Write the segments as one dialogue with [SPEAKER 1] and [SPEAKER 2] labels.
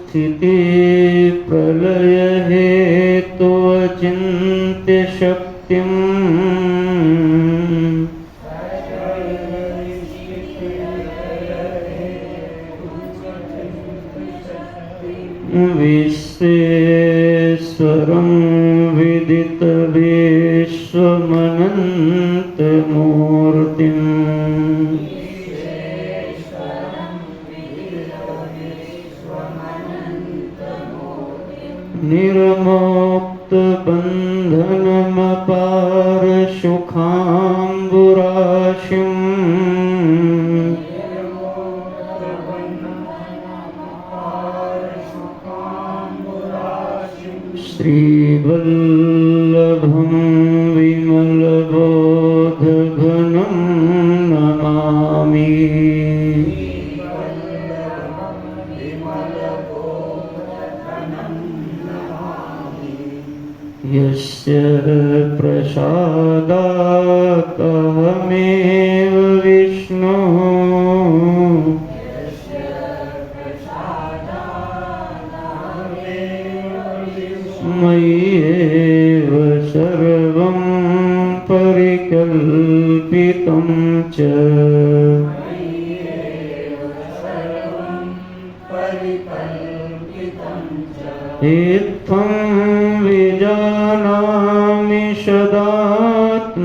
[SPEAKER 1] स्थिति प्रलय हेतु अचिन्त्य शक्तिम् विश्वेश्वरं विदित विश्वमनन्तमूर्तिम् निर्मोक्त बंधनमपार सुखाम्बुराशिम् श्रीवल्लभं विमलबोधघनं नमामि। यस्य प्रसादात् अहमेव विष्णु मय्येव सर्वं परिकल्पितं च इत्थं विजानामि सदात्मरूपम्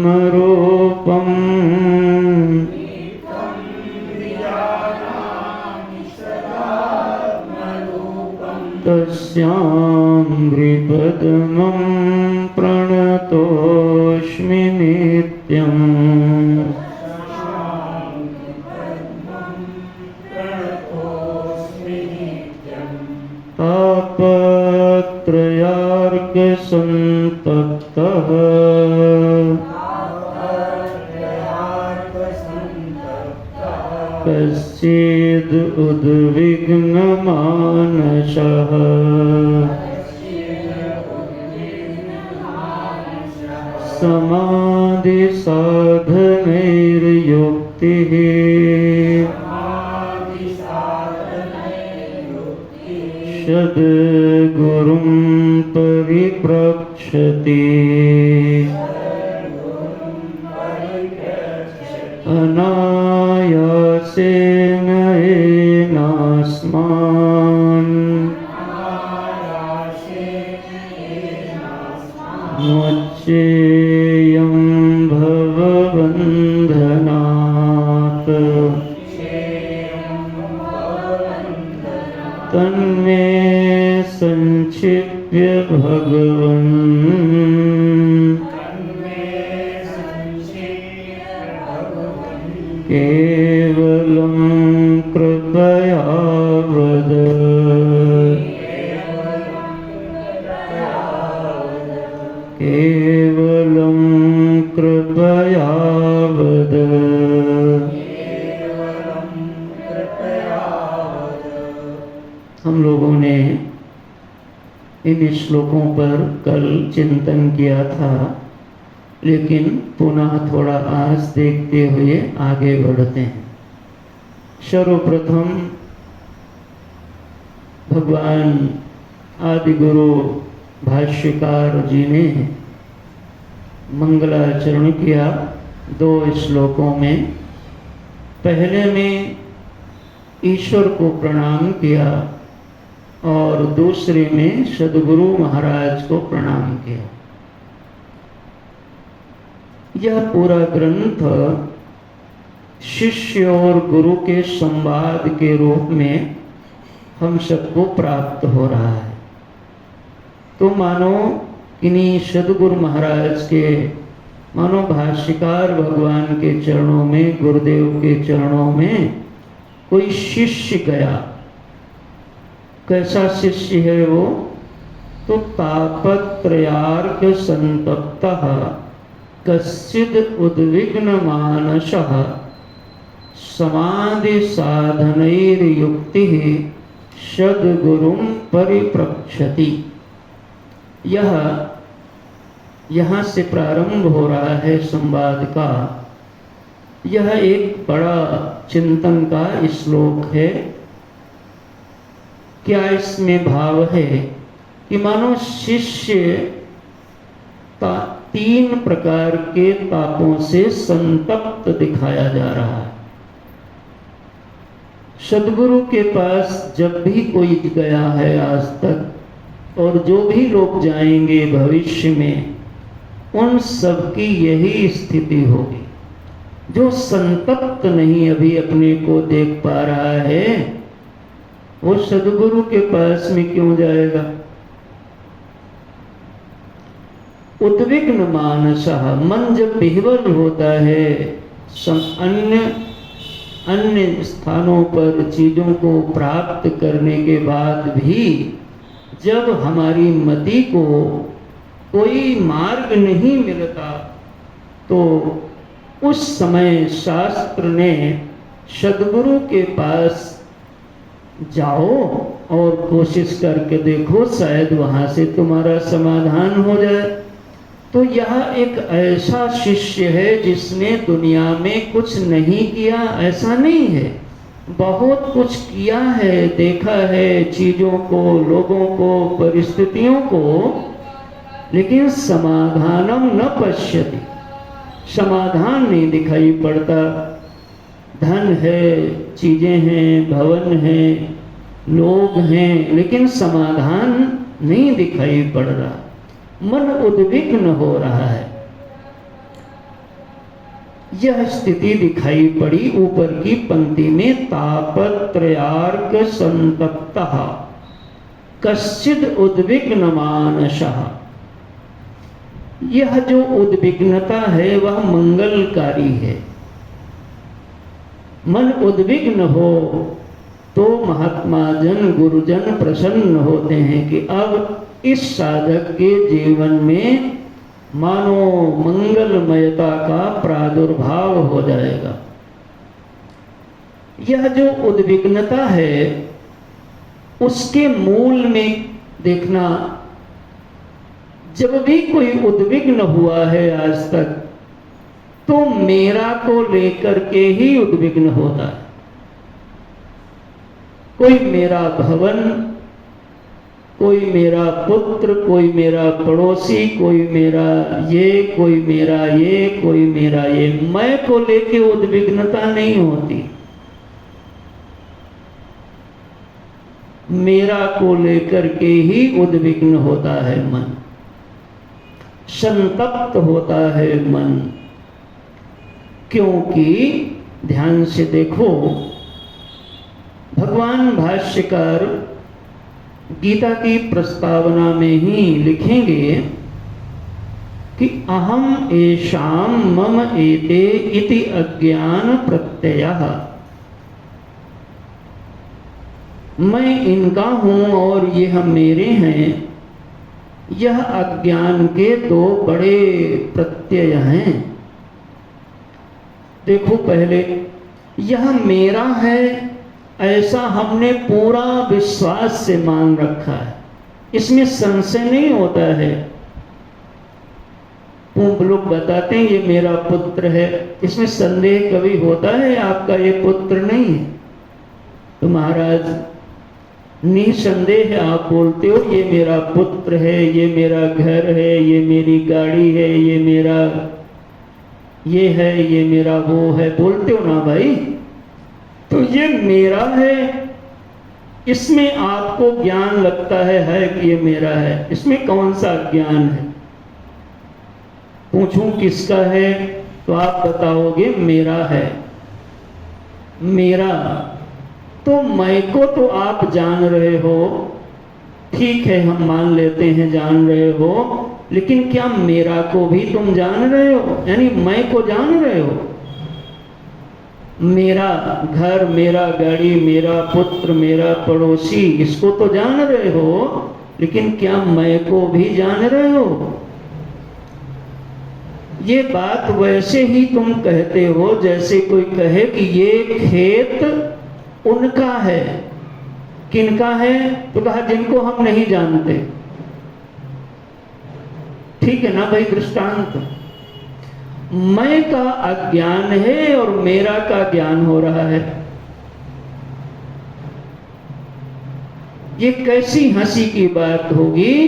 [SPEAKER 1] तस्यामृतपद्मं प्रणतोऽस्मि नित्यम्। तापत्रयार्कसन्तप्तः कश्चिद् उद्विग्नमानसः समाधिसाधनैर्युक्तिः सद्गुरुं परिप्रक्षति अनायासेन येनास्मान् मोच्येयं भवबन्धनात्। तन्मे संक्षिप्य भगवन् केवलं कृपया वद। केवलं कृपया वद। हम लोगों ने इन श्लोकों पर कल चिंतन किया था, लेकिन पुनः थोड़ा आज देखते हुए आगे बढ़ते हैं। सर्वप्रथम भगवान आदि गुरु भाष्यकार जी ने मंगलाचरण किया 2 श्लोकों में। पहले में ईश्वर को प्रणाम किया और दूसरे में सद्गुरु महाराज को प्रणाम किया। यह पूरा ग्रंथ शिष्य और गुरु के संवाद के रूप में हम सबको प्राप्त हो रहा है। तो मानो इन्हीं सद्गुरु महाराज के, मानो भाष्यकार भगवान के चरणों में, गुरुदेव के चरणों में कोई शिष्य गया। कैसा शिष्य है वो? तो तापत्रयार्क संतप्तः कश्चिद् उद्विग्न मानसः समाधि साधनैर्युक्तिः सद्गुरुं परिप्रक्षति। यह यहाँ से प्रारंभ हो रहा है संवाद का। यह एक बड़ा चिंतन का श्लोक है। क्या इसमें भाव है कि मानो शिष्य तीन प्रकार के तापों से संतप्त दिखाया जा रहा है। सद्गुरु के पास जब भी कोई गया है आज तक और जो भी लोग जाएंगे भविष्य में, उन सबकी यही स्थिति होगी। जो संतप्त नहीं अभी अपने को देख पा रहा है, वो सद्गुरु के पास में क्यों जाएगा? उद्विग्न मानसः, मन जब विह्वल होता है अन्य स्थानों पर चीजों को प्राप्त करने के बाद भी जब हमारी मति को कोई मार्ग नहीं मिलता, तो उस समय शास्त्र ने सद्गुरु के पास जाओ और कोशिश करके देखो, शायद वहां से तुम्हारा समाधान हो जाए। तो यह एक ऐसा शिष्य है जिसने दुनिया में कुछ नहीं किया, ऐसा नहीं है, बहुत कुछ किया है, देखा है चीजों को, लोगों को, परिस्थितियों को, लेकिन समाधानम न पश्यति, समाधान नहीं दिखाई पड़ता। धन है, चीजें हैं, भवन है, लोग हैं, लेकिन समाधान नहीं दिखाई पड़ रहा। मन उद्विग्न हो रहा है। यह स्थिति दिखाई पड़ी ऊपर की पंक्ति में, तापत्रयार्क संतप्तः कश्चिद उद्विग्न मानसः। यह जो उद्विग्नता है वह मंगलकारी है। मन उद्विग्न हो तो महात्मा जन, गुरुजन प्रसन्न होते हैं कि अब इस साधक के जीवन में मानो मंगलमयता का प्रादुर्भाव हो जाएगा। यह जो उद्विग्नता है उसके मूल में देखना, जब भी कोई उद्विग्न हुआ है आज तक, तो मेरा को लेकर के ही उद्विग्न होता है। कोई मेरा भवन, कोई मेरा पुत्र, कोई मेरा पड़ोसी, कोई मेरा ये, कोई मेरा ये, कोई मेरा ये, मैं को लेके उद्विग्नता नहीं होती। मेरा को लेकर के ही उद्विग्न होता है मन, संतप्त होता है मन। क्योंकि ध्यान से देखो, भगवान भाष्यकार गीता की प्रस्तावना में ही लिखेंगे कि अहम एषाम मम एते इति अज्ञान प्रत्ययः। मैं इनका हूं और यह मेरे हैं, यह अज्ञान के दो बड़े प्रत्यय हैं। देखो, पहले यह मेरा है ऐसा हमने पूरा विश्वास से मान रखा है, इसमें संशय नहीं होता है। लोग बताते हैं ये मेरा पुत्र है, इसमें संदेह कभी होता है आपका ये पुत्र नहीं है? तो महाराज निसंदेह आप बोलते हो ये मेरा पुत्र है, ये मेरा घर है, ये मेरी गाड़ी है, ये मेरा ये है, ये मेरा वो है, बोलते हो ना भाई? तो ये मेरा है, इसमें आपको ज्ञान लगता है कि ये मेरा है, इसमें कौन सा ज्ञान है? पूछूं किसका है तो आप बताओगे मेरा है। मेरा तो मैं को तो आप जान रहे हो, ठीक है, हम मान लेते हैं जान रहे हो, लेकिन क्या मेरा को भी तुम जान रहे हो? यानी मैं को जान रहे हो? मेरा घर, मेरा गाड़ी, मेरा पुत्र, मेरा पड़ोसी, इसको तो जान रहे हो, लेकिन क्या मैं को भी जान रहे हो? ये बात वैसे ही तुम कहते हो जैसे कोई कहे कि ये खेत उनका है। किनका है? तो कहा जिनको हम नहीं जानते। ठीक है ना भाई दृष्टांत? मैं का अज्ञान है और मेरा का ज्ञान हो रहा है। ये कैसी हंसी की बात होगी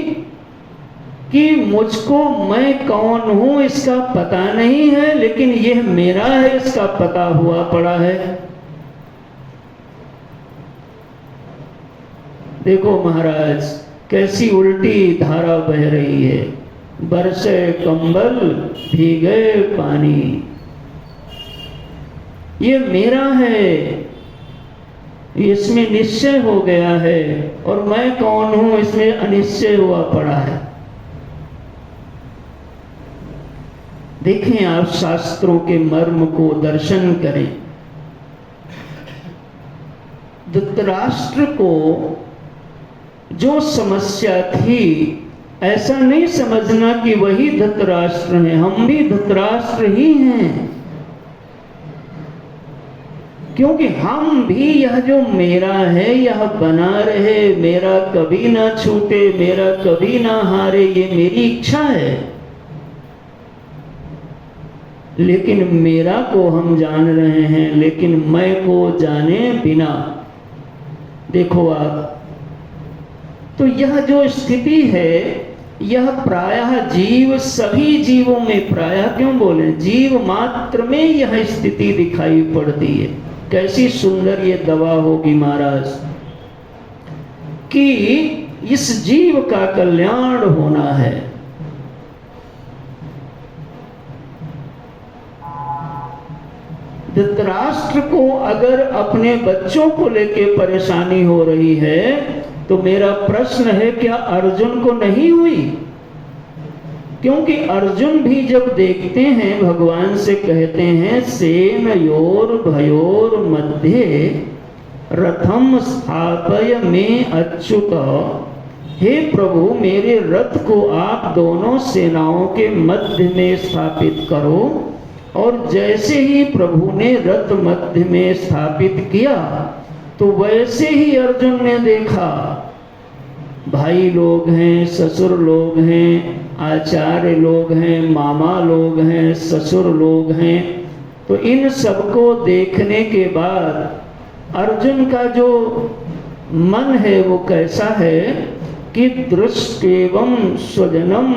[SPEAKER 1] कि मुझको मैं कौन हूं इसका पता नहीं है, लेकिन यह मेरा है इसका पता हुआ पड़ा है। देखो महाराज, कैसी उल्टी धारा बह रही है। बरसे कंबल भीगे पानी, ये मेरा है, इसमें निश्चय हो गया है, और मैं कौन हूं इसमें अनिश्चय हुआ पड़ा है। देखें आप शास्त्रों के मर्म को, दर्शन करें। धृतराष्ट्र को जो समस्या थी, ऐसा नहीं समझना कि वही धृतराष्ट्र हैं, हम भी धृतराष्ट्र ही हैं। क्योंकि हम भी यह जो मेरा है यह बना रहे, मेरा कभी ना छूटे, मेरा कभी ना हारे, ये मेरी इच्छा है। लेकिन मेरा को हम जान रहे हैं, लेकिन मैं को जाने बिना। देखो आप, तो यह जो स्थिति है, यह प्रायः जीव, सभी जीवों में, प्रायः क्यों बोले, जीव मात्र में यह स्थिति दिखाई पड़ती है। कैसी सुंदर ये दवा होगी महाराज कि इस जीव का कल्याण होना है। धृतराष्ट्र को अगर अपने बच्चों को लेके परेशानी हो रही है, तो मेरा प्रश्न है, क्या अर्जुन को नहीं हुई? क्योंकि अर्जुन भी जब देखते हैं, भगवान से कहते हैं, सेनयोर भयोर मध्य रथम स्थापय में अच्युत। हे प्रभु, मेरे रथ को आप दोनों सेनाओं के मध्य में स्थापित करो। और जैसे ही प्रभु ने रथ मध्य में स्थापित किया, तो वैसे ही अर्जुन ने देखा भाई लोग हैं, ससुर लोग हैं, आचार्य लोग हैं, मामा लोग हैं, ससुर लोग हैं। तो इन सबको देखने के बाद अर्जुन का जो मन है वो कैसा है कि दृष्टेवं स्वजनम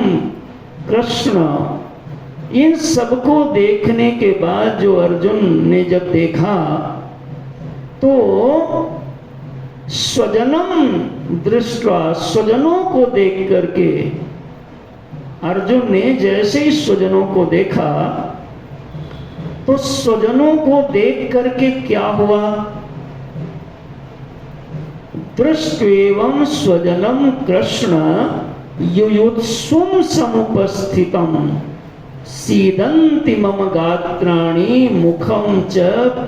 [SPEAKER 1] कृष्ण। इन सबको देखने के बाद जो अर्जुन ने जब देखा, तो स्वजनम दृष्टवा, स्वजनों को देख करके अर्जुन ने जैसे ही स्वजनों को देखा, तो स्वजनों को देख करके क्या हुआ, दृष्ट्वेवं स्वजनम कृष्ण युयुत्सुम समुपस्थितम सीदन्ति मम गात्राणि मुखम च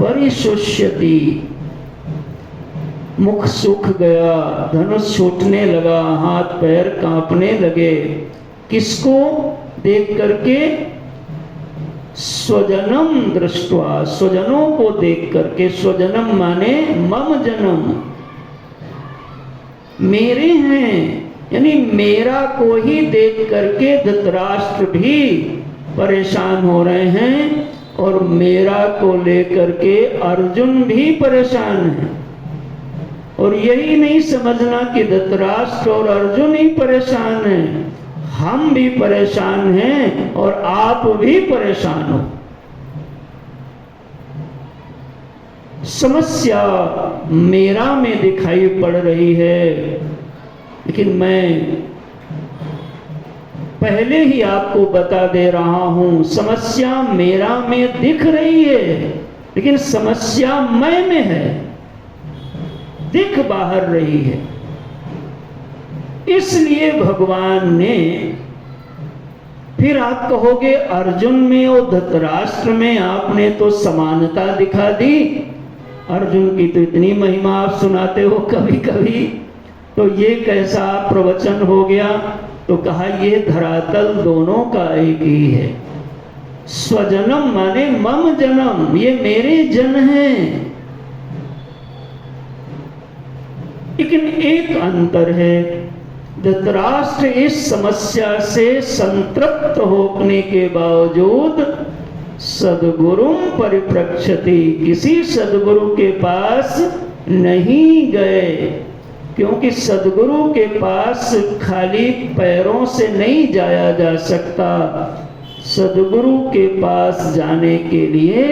[SPEAKER 1] परिशुष्यति। मुख सूख गया, धनुष छूटने लगा, हाथ पैर कांपने लगे। किसको देख करके? स्वजनम दृष्ट्वा, स्वजनों को देख करके। स्वजनम माने मम जनम, मेरे हैं, यानी मेरा को ही देख करके धृतराष्ट्र भी परेशान हो रहे हैं, और मेरा को लेकर के अर्जुन भी परेशान है। और यही नहीं समझना कि धृतराष्ट्र और अर्जुन ही परेशान हैं, हम भी परेशान हैं और आप भी परेशान हो। समस्या मेरा में दिखाई पड़ रही है, लेकिन मैं पहले ही आपको बता दे रहा हूं, समस्या मेरा में दिख रही है, लेकिन समस्या मैं में है, दिख बाहर रही है। इसलिए भगवान ने, फिर आप कहोगे अर्जुन में और धृतराष्ट्र में आपने तो समानता दिखा दी, अर्जुन की तो इतनी महिमा आप सुनाते हो कभी कभी, तो ये कैसा प्रवचन हो गया? तो कहा ये धरातल दोनों का एक ही है। स्वजनम माने मम जनम, ये मेरे जन हैं। लेकिन एक अंतर है, धृतराष्ट्र इस समस्या से संतृप्त होने के बावजूद सद्गुरुं परिप्रक्षति, किसी सद्गुरु के पास नहीं गए। क्योंकि सद्गुरु के पास खाली पैरों से नहीं जाया जा सकता। सद्गुरु के पास जाने के लिए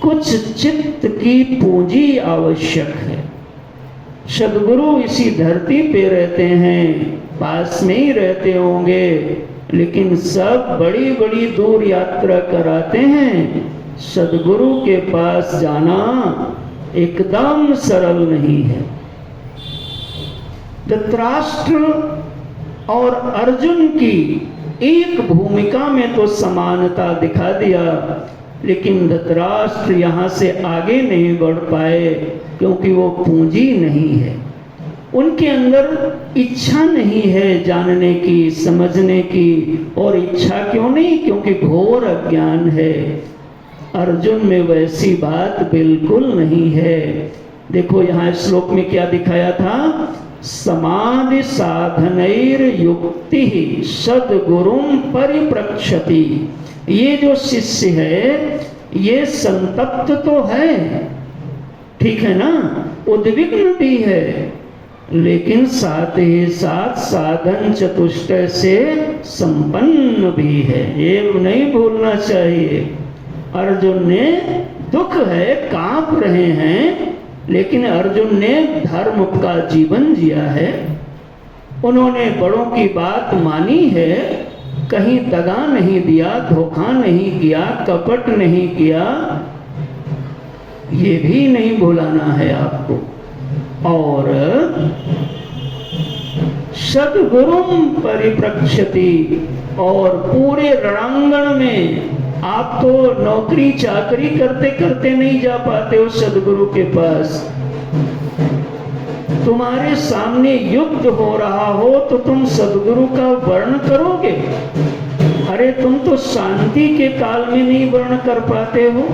[SPEAKER 1] कुछ चित्त की पूंजी आवश्यक है। सद्गुरु इसी धरती पे रहते हैं, पास में ही रहते होंगे, लेकिन सब बड़ी बड़ी दूर यात्रा कराते हैं। सद्गुरु के पास जाना एकदम सरल नहीं है। धृतराष्ट्र और अर्जुन की एक भूमिका में तो समानता दिखा दिया, लेकिन धृतराष्ट्र यहाँ से आगे नहीं बढ़ पाए क्योंकि वो पूंजी नहीं है। उनके अंदर इच्छा नहीं है जानने की, समझने की। और इच्छा क्यों नहीं? क्योंकि घोर अज्ञान है। अर्जुन में वैसी बात बिल्कुल नहीं है। देखो यहाँ श्लोक में क्या दिखाया था? समाधि साधनैर युक्ति सद्गुरुम परिप्रक्षति। ये जो शिष्य है ये संतप्त तो है, ठीक है ना, उद्विग्न भी है, लेकिन साथ ही साथ साधन चतुष्टय से संपन्न भी है। ये नहीं भूलना चाहिए। अर्जुन ने दुख है, कांप रहे हैं, लेकिन अर्जुन ने धर्म का जीवन जिया है। उन्होंने बड़ों की बात मानी है, कहीं दगा नहीं दिया, धोखा नहीं किया, कपट नहीं किया। ये भी नहीं भुलाना है आपको। और सद्गुरुम परिप्रक्षति, और पूरे रणांगण में आप तो नौकरी चाकरी करते करते नहीं जा पाते हो सद्गुरु के पास। तुम्हारे सामने युद्ध हो रहा हो तो तुम सद्गुरु का वर्ण करोगे? अरे तुम तो शांति के काल में नहीं वर्ण कर पाते हो।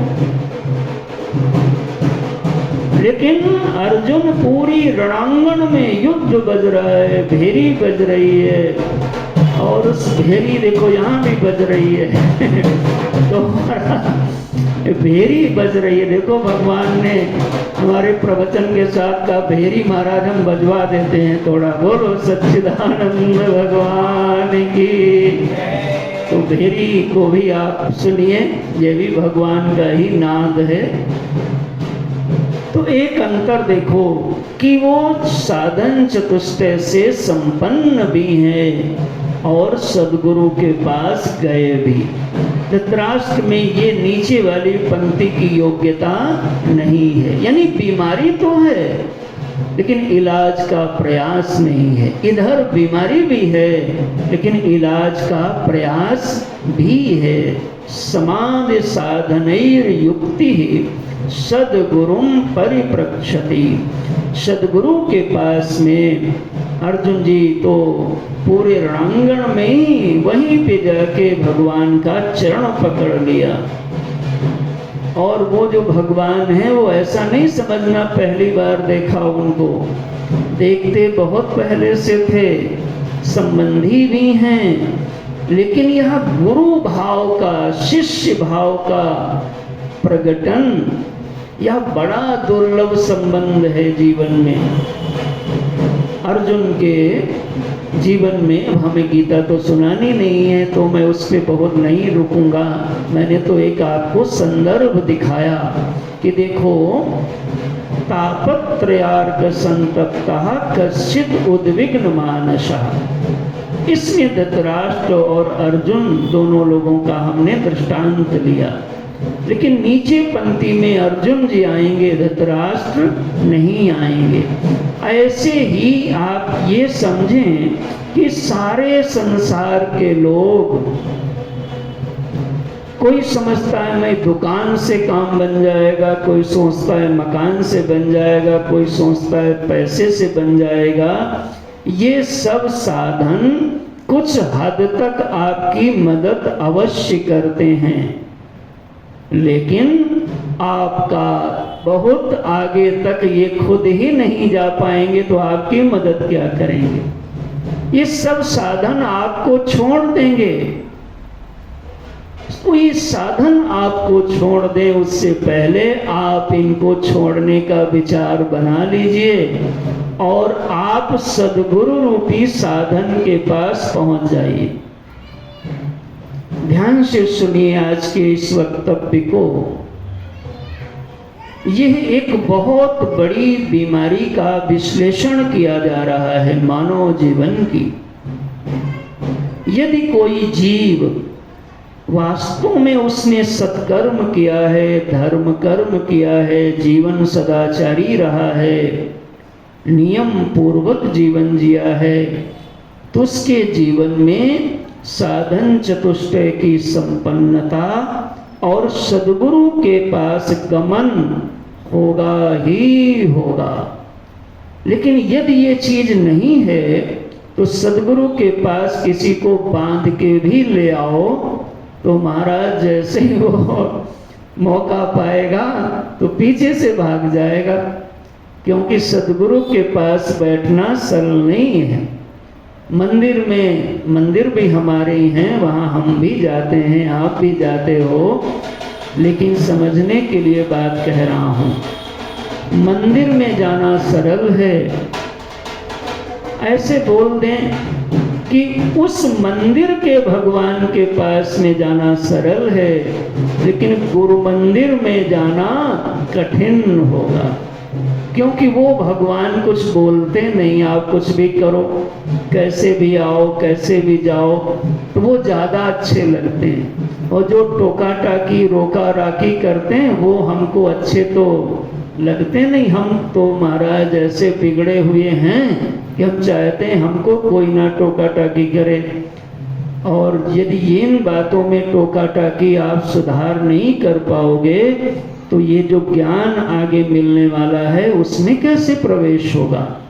[SPEAKER 1] लेकिन अर्जुन पूरी रणांगण में युद्ध बज रहा है, भेरी बज रही है, और उस भेरी देखो यहाँ भी बज रही है तो भेरी बज रही है। देखो भगवान ने हमारे प्रवचन के साथ का भेरी महाराज हम बजवा देते हैं थोड़ा। बोलो सच्चिदानंद भगवान की। तो भेरी को भी आप सुनिए, ये भी भगवान का ही नाद है। तो एक अंतर देखो कि वो साधन चतुष्टय से संपन्न भी हैं और सद्गुरु के पास गए भी। धृतराष्ट्र में ये नीचे वाली पंक्ति की योग्यता नहीं है, यानी बीमारी तो है लेकिन इलाज का प्रयास नहीं है। इधर बीमारी भी है लेकिन इलाज का प्रयास भी है। समाधि साधनैर युक्ति सद्गुरुम परिप्रक्षति। सद्गुरु के पास में अर्जुन जी तो पूरे रणांगण में ही वहीं पे जाके भगवान का चरण पकड़ लिया। और वो जो भगवान है वो ऐसा नहीं समझना पहली बार देखा उनको, देखते बहुत पहले से थे, संबंधी भी हैं, लेकिन यह गुरु भाव का, शिष्य भाव का प्रकटन, यह बड़ा दुर्लभ संबंध है जीवन में। अर्जुन के जीवन में, अब हमें गीता तो सुनानी नहीं है तो मैं उस पर बहुत नहीं रुकूंगा। मैंने तो एक आपको संदर्भ दिखाया कि देखो, तापत्रयार्क संतप्तः कश्चित् उद्विग्न मानसः। इसमें धृतराष्ट्र और अर्जुन दोनों लोगों का हमने दृष्टांत लिया, लेकिन नीचे पंक्ति में अर्जुन जी आएंगे, धृतराष्ट्र नहीं आएंगे। ऐसे ही आप ये समझें कि सारे संसार के लोग, कोई समझता है मैं दुकान से काम बन जाएगा, कोई सोचता है मकान से बन जाएगा, कोई सोचता है पैसे से बन जाएगा। ये सब साधन कुछ हद तक आपकी मदद अवश्य करते हैं, लेकिन आपका बहुत आगे तक ये खुद ही नहीं जा पाएंगे तो आपकी मदद क्या करेंगे? ये सब साधन आपको छोड़ देंगे। कोई साधन आपको छोड़ दे उससे पहले आप इनको छोड़ने का विचार बना लीजिए और आप सद्गुरु रूपी साधन के पास पहुंच जाइए। ध्यान से सुनिए आज के इस वक्तव्य को। यह एक बहुत बड़ी बीमारी का विश्लेषण किया जा रहा है मानव जीवन की। यदि कोई जीव वास्तव में उसने सत्कर्म किया है, धर्म कर्म किया है, जीवन सदाचारी रहा है, नियम पूर्वक जीवन जिया है, तो उसके जीवन में साधन चतुष्टय की संपन्नता और सद्गुरु के पास गमन होगा ही होगा। लेकिन यदि ये चीज नहीं है तो सद्गुरु के पास किसी को बांध के भी ले आओ तो महाराज जैसे ही वो मौका पाएगा तो पीछे से भाग जाएगा, क्योंकि सद्गुरु के पास बैठना सरल नहीं है। मंदिर भी हमारे ही हैं, वहाँ हम भी जाते हैं, आप भी जाते हो, लेकिन समझने के लिए बात कह रहा हूँ। मंदिर में जाना सरल है, ऐसे बोल दें कि उस मंदिर के भगवान के पास में जाना सरल है, लेकिन गुरु मंदिर में जाना कठिन होगा, क्योंकि वो भगवान कुछ बोलते नहीं। आप कुछ भी करो, कैसे भी आओ, कैसे भी जाओ, तो वो ज़्यादा अच्छे लगते हैं। और जो टोका टाकी रोका राकी करते हैं वो हमको अच्छे तो लगते नहीं। हम तो महाराज ऐसे बिगड़े हुए हैं कि हम चाहते हैं हमको कोई ना टोका टाकी करे। और यदि इन बातों में टोका टाकी आप सुधार नहीं कर पाओगे तो ये जो ज्ञान आगे मिलने वाला है उसमें कैसे प्रवेश होगा।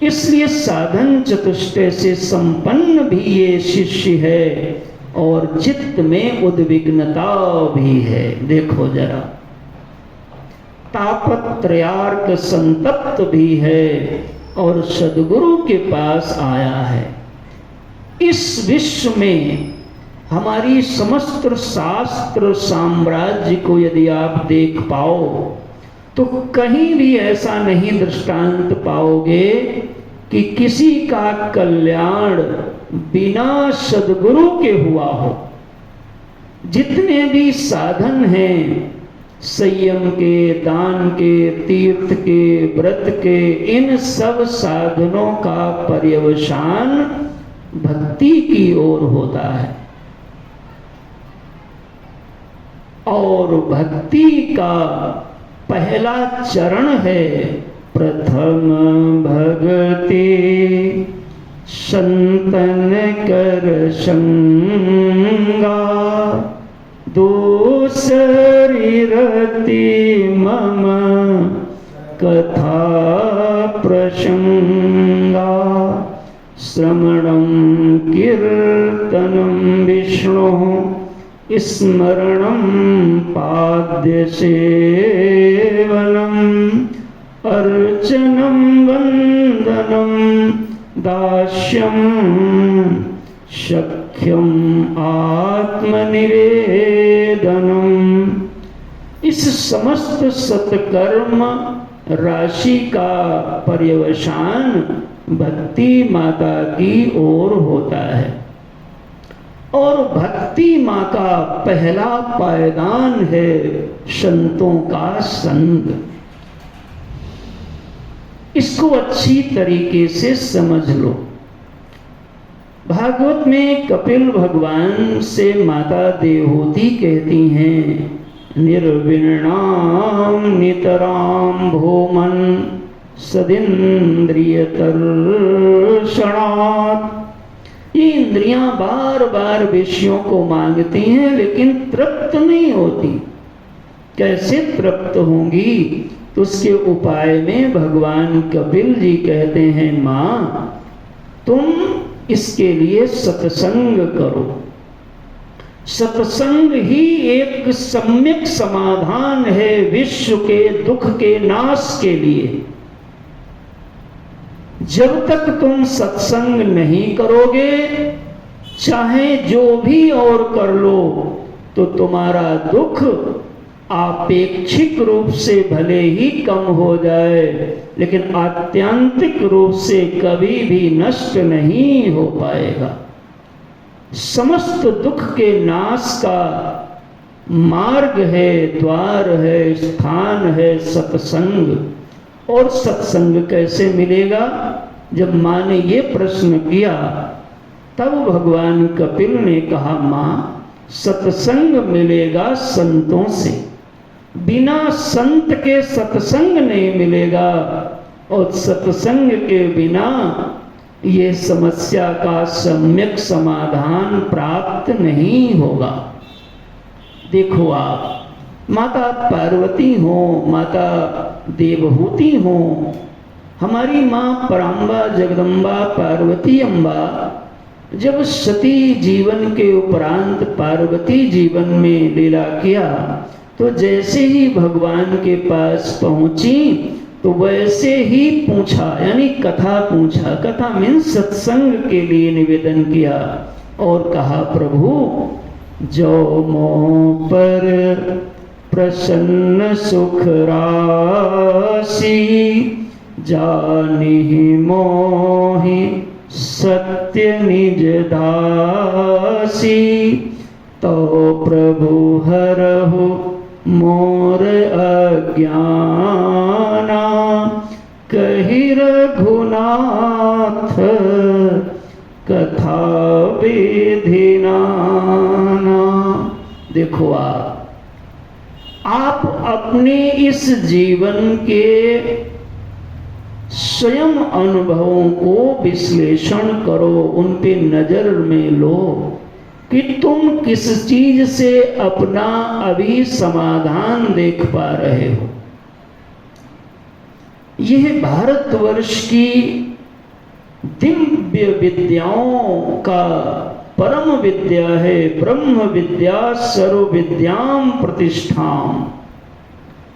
[SPEAKER 1] इसलिए साधन चतुष्टय से संपन्न भी ये शिष्य है और चित्त में उद्विग्नता भी है। देखो जरा, तापत्रयार्क संतप्त भी है और सद्गुरु के पास आया है। इस विश्व में हमारी समस्त शास्त्र साम्राज्य को यदि आप देख पाओ तो कहीं भी ऐसा नहीं दृष्टांत पाओगे कि किसी का कल्याण बिना सद्गुरु के हुआ हो। जितने भी साधन हैं, संयम के, दान के, तीर्थ के, व्रत के, इन सब साधनों का पर्यवसान भक्ति की ओर होता है। और भक्ति का पहला चरण है प्रथम भगति संतन कर संगा, दूसरी रति मम कथा प्रसंगा, श्रवणं कीर्तनं विष्णु स्मरणं पाद्य सेवनम् अर्चनं वंदनं दास्यं सख्यम आत्मनिवेदनम्। इस समस्त सत्कर्म राशि का पर्यवसान भक्ति माता की ओर होता है। और भक्ति माँ का पहला पायदान है संतों का संग। इसको अच्छी तरीके से समझ लो। भागवत में कपिल भगवान से माता देवहूति कहती हैं, निर्विणाम नितराम भूमन सदिन्द्रियतर्षणात्। ये इंद्रियां बार बार विषयों को मांगती हैं लेकिन तृप्त नहीं होती। कैसे तृप्त होंगी? तो उसके उपाय में भगवान कपिल जी कहते हैं, माँ तुम इसके लिए सत्संग करो। सत्संग ही एक सम्यक समाधान है विश्व के दुख के नाश के लिए। जब तक तुम सत्संग नहीं करोगे, चाहे जो भी और कर लो तो तुम्हारा दुख आपेक्षिक रूप से भले ही कम हो जाए, लेकिन आत्यंतिक रूप से कभी भी नष्ट नहीं हो पाएगा। समस्त दुख के नाश का मार्ग है, द्वार है, स्थान है सत्संग। और सत्संग कैसे मिलेगा? जब माँ ने ये प्रश्न किया तब भगवान कपिल ने कहा, माँ सत्संग मिलेगा संतों से, बिना संत के सत्संग नहीं मिलेगा, और सत्संग के बिना ये समस्या का सम्यक समाधान प्राप्त नहीं होगा। देखो, आप माता पार्वती हो, माता देवहूति हो, हमारी माँ पराम्बा जगदम्बा पार्वती अम्बा जब सती जीवन के उपरांत पार्वती जीवन में लीला किया तो जैसे ही भगवान के पास पहुंची तो वैसे ही पूछा, यानी कथा पूछा। कथा मीन्स सत्संग के लिए निवेदन किया और कहा, प्रभु जो मोह पर प्रसन्न सुख राशि, जानिहि मोहि सत्य निज दासी, तो प्रभु हरहु मोर अज्ञाना, कहि रघुनाथ कथा विधि नाना। देखो, आप अपने इस जीवन के स्वयं अनुभवों को विश्लेषण करो, उन पे नजर में लो कि तुम किस चीज से अपना अभी समाधान देख पा रहे हो। यह भारतवर्ष की दिव्य विद्याओं का परम विद्या है। ब्रह्म विद्या सर्व विद्याम प्रतिष्ठाम,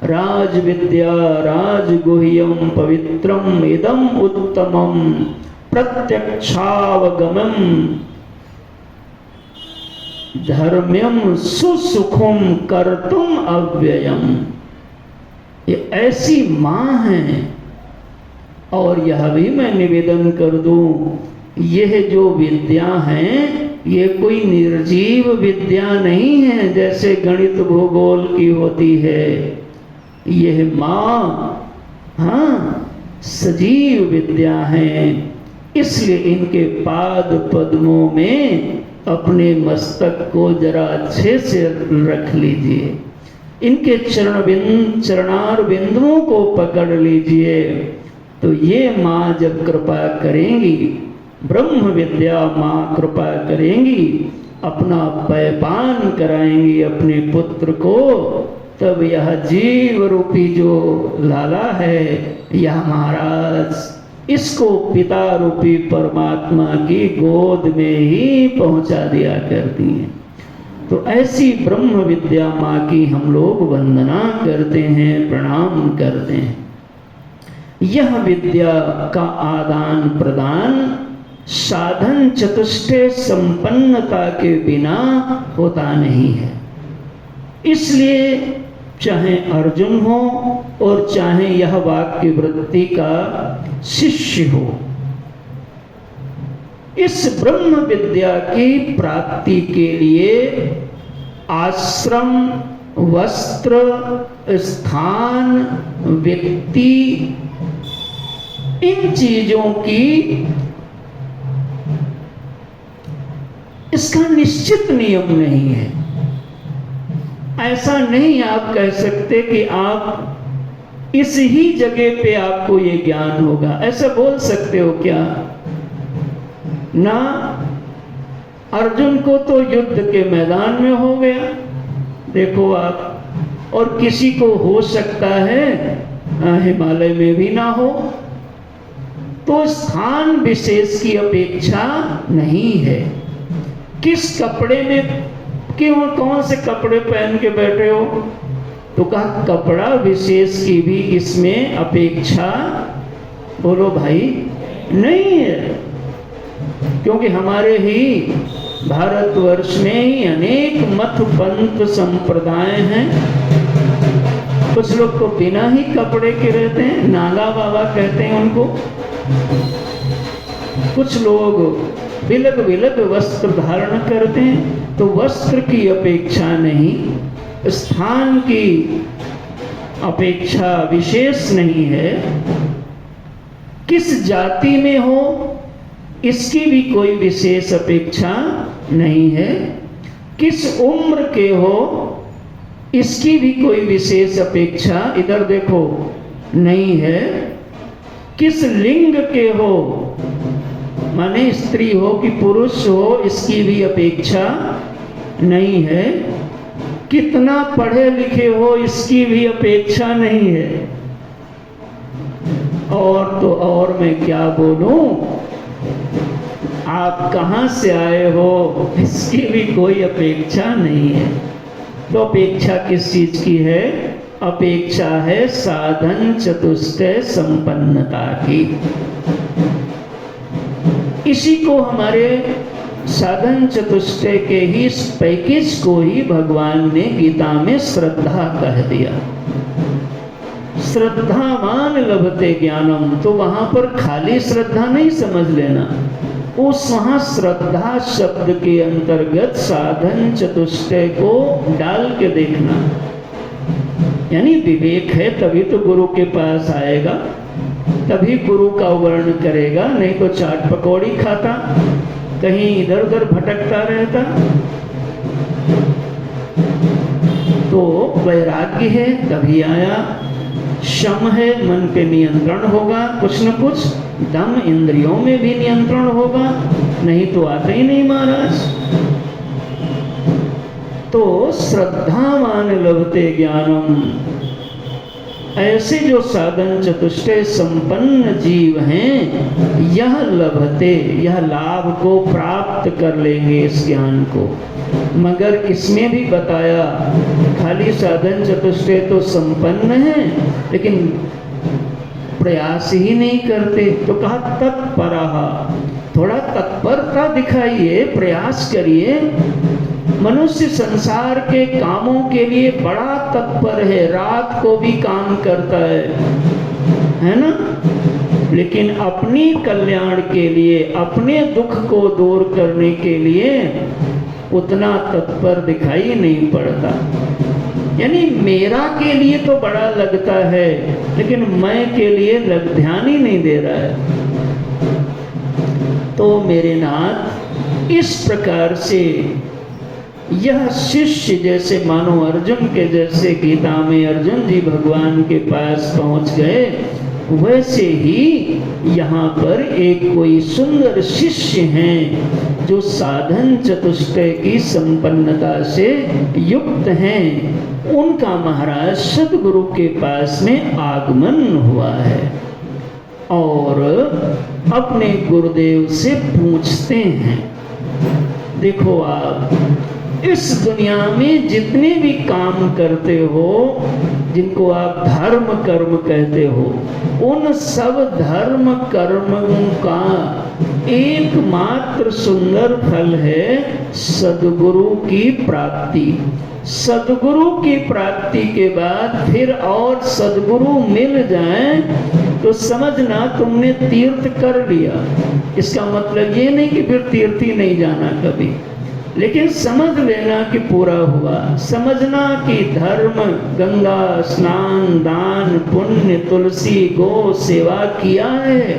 [SPEAKER 1] राज विद्या राजगुह्यम पवित्रम इदम उत्तमम प्रत्यक्षावगमम धर्म्यम सुसुखम कर्तुम अव्ययम। ये ऐसी माँ है। और यह भी मैं निवेदन कर दूं, यह जो विद्या है ये कोई निर्जीव विद्या नहीं है जैसे गणित भूगोल की होती है। यह माँ सजीव विद्या है। इसलिए इनके पाद पद्मों में अपने मस्तक को जरा अच्छे से रख लीजिए, इनके चरणार बिंदुओं को पकड़ लीजिए, तो ये माँ जब कृपा करेंगी, ब्रह्म विद्या माँ कृपा करेंगी, अपना पैपान कराएंगी अपने पुत्र को, तब यह जीव रूपी जो लाला है, यह महाराज इसको पिता रूपी परमात्मा की गोद में ही पहुंचा दिया करती हैं। तो ऐसी ब्रह्म विद्या माँ की हम लोग वंदना करते हैं, प्रणाम करते हैं। यह विद्या का आदान प्रदान साधन चतुष्टय संपन्नता के बिना होता नहीं है। इसलिए चाहे अर्जुन हो और चाहे यह वाक्य वृत्ति का शिष्य हो, इस ब्रह्म विद्या की प्राप्ति के लिए आश्रम, वस्त्र, स्थान, व्यक्ति, इन चीजों की इसका निश्चित नियम नहीं है। ऐसा नहीं आप कह सकते कि आप इस ही जगह पे आपको ये ज्ञान होगा, ऐसा बोल सकते हो क्या? ना, अर्जुन को तो युद्ध के मैदान में हो गया, देखो आप, और किसी को हो सकता है हिमालय में भी ना हो। तो स्थान विशेष की अपेक्षा नहीं है। किस कपड़े में, क्यों, कौन से कपड़े पहन के बैठे हो, तो कहा कपड़ा विशेष की भी इसमें अपेक्षा, बोलो भाई, नहीं है। क्योंकि हमारे ही भारतवर्ष में ही अनेक मत पंथ संप्रदाय हैं। कुछ लोग तो बिना ही कपड़े के रहते हैं, नागा बाबा कहते हैं उनको। कुछ लोग बिलग बिलग वस्त्र धारण करते हैं। तो वस्त्र की अपेक्षा नहीं, स्थान की अपेक्षा विशेष नहीं है। किस जाति में हो इसकी भी कोई विशेष अपेक्षा नहीं है। किस उम्र के हो इसकी भी कोई विशेष अपेक्षा, इधर देखो, नहीं है। किस लिंग के हो, माने स्त्री हो कि पुरुष हो, इसकी भी अपेक्षा नहीं है। कितना पढ़े लिखे हो इसकी भी अपेक्षा नहीं है। और तो और मैं क्या बोलूं, आप कहां से आए हो इसकी भी कोई अपेक्षा नहीं है। तो अपेक्षा किस चीज की है? अपेक्षा है साधन चतुष्टय संपन्नता की। इसी को हमारे साधन चतुष्टय के ही इस पैकेज को ही भगवान ने गीता में श्रद्धा कह दिया। श्रद्धावान लभते ज्ञानम, तो वहां पर खाली श्रद्धा नहीं समझ लेना, उस वहां श्रद्धा शब्द के अंतर्गत साधन चतुष्टय को डाल के देखना। यानी विवेक है तभी तो गुरु के पास आएगा, तभी गुरु का वर्ण करेगा, नहीं तो चाट पकौड़ी खाता, कहीं इधर उधर भटकता रहता। तो वैराग्य है तभी आया, शम है मन पे नियंत्रण होगा, कुछ न कुछ दम इंद्रियों में भी नियंत्रण होगा, नहीं तो आते ही नहीं महाराज। तो श्रद्धावान लभते ज्ञानम, ऐसे जो साधन चतुष्टय संपन्न जीव हैं, यह लभते, यह लाभ को प्राप्त कर लेंगे इस ज्ञान को। मगर इसमें भी बताया खाली साधन चतुष्टय तो संपन्न है लेकिन प्रयास ही नहीं करते। तो कहा तत्परः, थोड़ा तत्परता दिखाइए, प्रयास करिए। मनुष्य संसार के कामों के लिए बड़ा तत्पर है, रात को भी काम करता है ना, लेकिन अपनी कल्याण के लिए, अपने दुख को दूर करने के लिए उतना तत्पर दिखाई नहीं पड़ता। यानी मेरा के लिए तो बड़ा लगता है लेकिन मैं के लिए ध्यान ही नहीं दे रहा है। तो मेरे नाथ, इस प्रकार से यह शिष्य, जैसे मानो अर्जुन के जैसे गीता में अर्जुन जी भगवान के पास पहुंच गए, वैसे ही यहाँ पर एक कोई सुंदर शिष्य हैं जो साधन चतुष्टय की संपन्नता से युक्त हैं। उनका महाराज सद्गुरु के पास में आगमन हुआ है और अपने गुरुदेव से पूछते हैं, देखो आप इस दुनिया में जितने भी काम करते हो, जिनको आप धर्म कर्म कहते हो, उन सब धर्म कर्मों का एकमात्र सुंदर फल है सद्गुरु की प्राप्ति। सद्गुरु की प्राप्ति के बाद फिर और सद्गुरु मिल जाए तो समझना तुमने तीर्थ कर लिया। इसका मतलब ये नहीं कि फिर तीर्थ ही नहीं जाना कभी, लेकिन समझ लेना कि पूरा हुआ। समझना कि धर्म, गंगा स्नान, दान, पुण्य, तुलसी, गो सेवा किया है,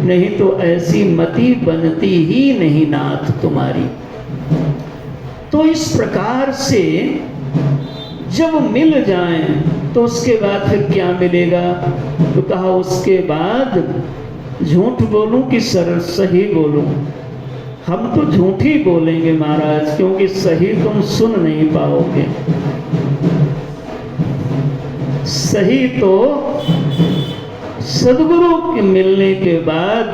[SPEAKER 1] नहीं तो ऐसी मति बनती ही नहीं नाथ तुम्हारी। तो इस प्रकार से जब मिल जाए तो उसके बाद फिर क्या मिलेगा? तो कहा उसके बाद झूठ बोलूं कि सही बोलूं? हम तो झूठ ही बोलेंगे महाराज, क्योंकि सही तुम सुन नहीं पाओगे। सही तो सद्गुरु के मिलने के बाद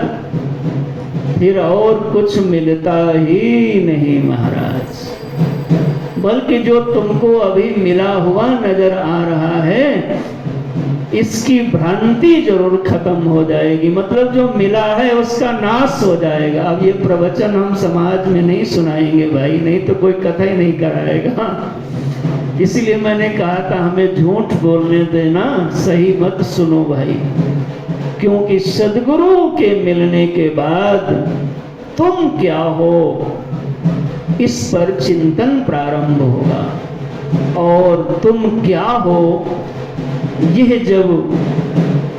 [SPEAKER 1] फिर और कुछ मिलता ही नहीं महाराज, बल्कि जो तुमको अभी मिला हुआ नजर आ रहा है इसकी भ्रांति जरूर खत्म हो जाएगी, मतलब जो मिला है उसका नाश हो जाएगा। अब ये प्रवचन हम समाज में नहीं सुनाएंगे भाई, नहीं तो कोई कथा ही नहीं कराएगा। इसीलिए मैंने कहा था हमें झूठ बोलने देना, सही मत सुनो भाई, क्योंकि सद्गुरु के मिलने के बाद तुम क्या हो इस पर चिंतन प्रारंभ होगा, और तुम क्या हो यह जब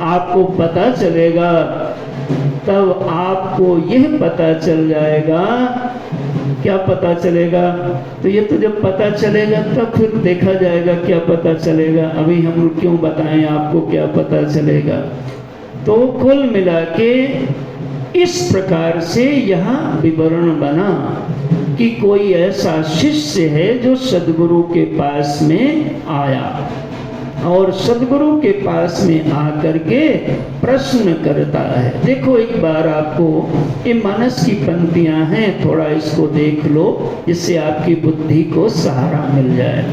[SPEAKER 1] आपको पता चलेगा तब आपको यह पता चल जाएगा। क्या पता चलेगा? तो ये तो जब पता चलेगा तब फिर देखा जाएगा क्या पता चलेगा। अभी हम क्यों बताएं आपको क्या पता चलेगा। तो कुल मिला के इस प्रकार से यहाँ विवरण बना कि कोई ऐसा शिष्य है जो सद्गुरु के पास में आया और सद्गुरु के पास में आकर के प्रश्न करता है। देखो एक बार आपको ये मानस की पंक्तियां हैं, थोड़ा इसको देख लो, जिससे आपकी बुद्धि को सहारा मिल जाए।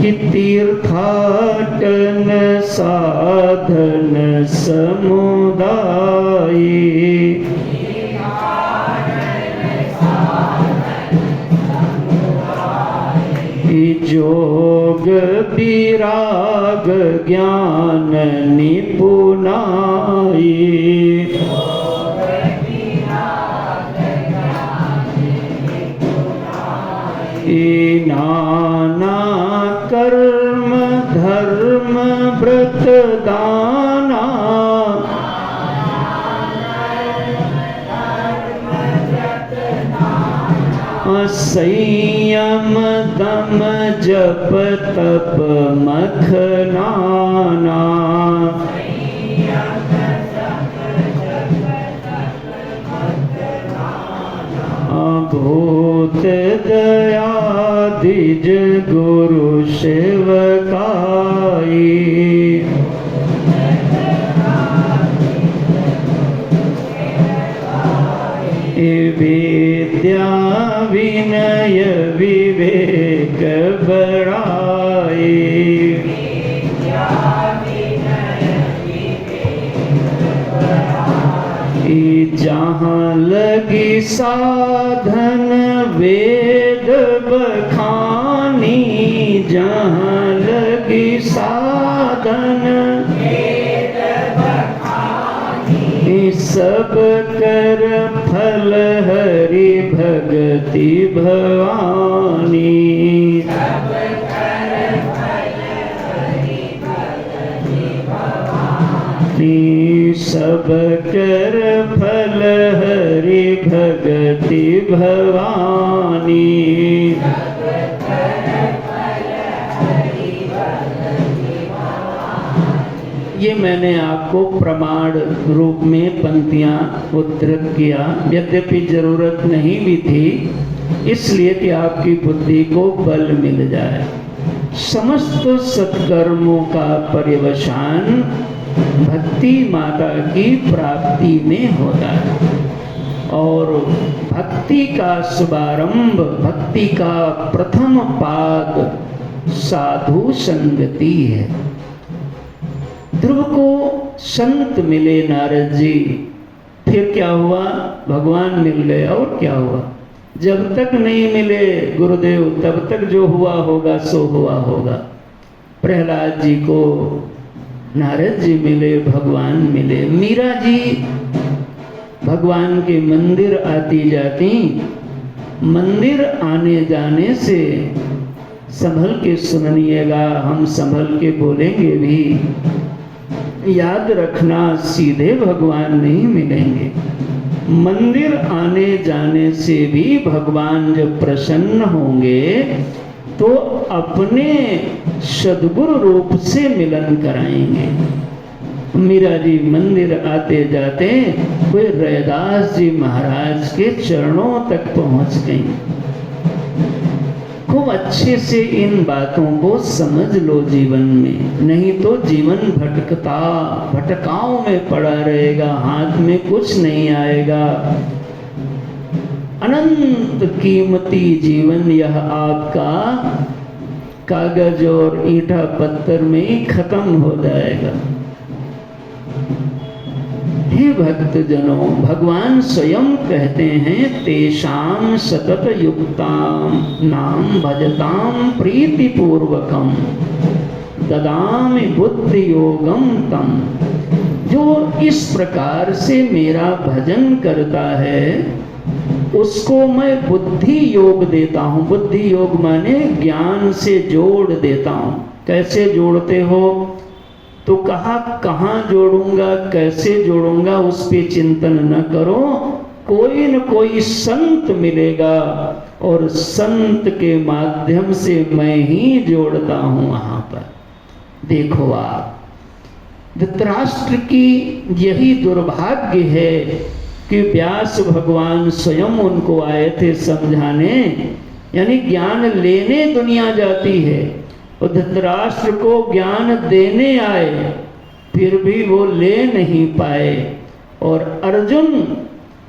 [SPEAKER 1] कि तीर्थाटन साधन समुदाय, जोग विराग ज्ञान निपुणाई, नाना कर्म धर्म व्रत दाना, संयम दम जप तप मखनाना, भूत दया द्विज गुरु सेवकाई, विद्या विनय विवेक बड़ाई, जहाँ लगी साधन वेद बखानी, जहाँ लगी साधन वेद बखानी, सब कर फल हरि भगति भवानी, सब कर फल हरि भगति भवानी, सब कर फल हरि भगति भवानी, सब कर फल हरि भगति भवानी। ये मैंने आपको प्रमाण रूप में पंक्तियां उद्धृत किया, यद्यपि जरूरत नहीं भी थी, इसलिए कि आपकी बुद्धि को बल मिल जाए। समस्त सत्कर्मों का पर्यवसान भक्ति माता की प्राप्ति में होता है, और भक्ति का शुभारंभ, भक्ति का प्रथम पाद साधु संगति है। ध्रुव को संत मिले नारद जी, फिर क्या हुआ? भगवान मिल गए। और क्या हुआ? जब तक नहीं मिले गुरुदेव तब तक जो हुआ होगा सो हुआ होगा। प्रहलाद जी को नारद जी मिले, भगवान मिले। मीरा जी भगवान के मंदिर आती जाती, मंदिर आने जाने से संभल के सुनिएगा, हम संभल के बोलेंगे भी। याद रखना, सीधे भगवान नहीं मिलेंगे। मंदिर आने जाने से भी भगवान जब प्रसन्न होंगे तो अपने सद्गुरु रूप से मिलन कराएंगे। मीरा जी मंदिर आते जाते कोई रैदास जी महाराज के चरणों तक पहुंच गई। खूब अच्छे से इन बातों को समझ लो जीवन में, नहीं तो जीवन भटकाओं में पड़ा रहेगा, हाथ में कुछ नहीं आएगा। अनंत कीमती जीवन यह आपका कागज और ईंटा पत्थर में ही खत्म हो जाएगा। हे भक्तजनों, भगवान स्वयं कहते हैं तेषाम सतत युक्ताम नाम भजताम प्रीति पूर्वकम ददामि बुद्धि योगम तम। जो इस प्रकार से मेरा भजन करता है उसको मैं बुद्धि योग देता हूँ। बुद्धि योग माने ज्ञान से जोड़ देता हूँ। कैसे जोड़ते हो? तो कहा कहाँ जोड़ूंगा, कैसे जोड़ूंगा, उस पे चिंतन न करो। कोई न कोई संत मिलेगा और संत के माध्यम से मैं ही जोड़ता हूँ। वहाँ पर देखो आप, धृतराष्ट्र की यही दुर्भाग्य है कि व्यास भगवान स्वयं उनको आए थे समझाने, यानी ज्ञान लेने दुनिया जाती है और धृतराष्ट्र को ज्ञान देने आए, फिर भी वो ले नहीं पाए। और अर्जुन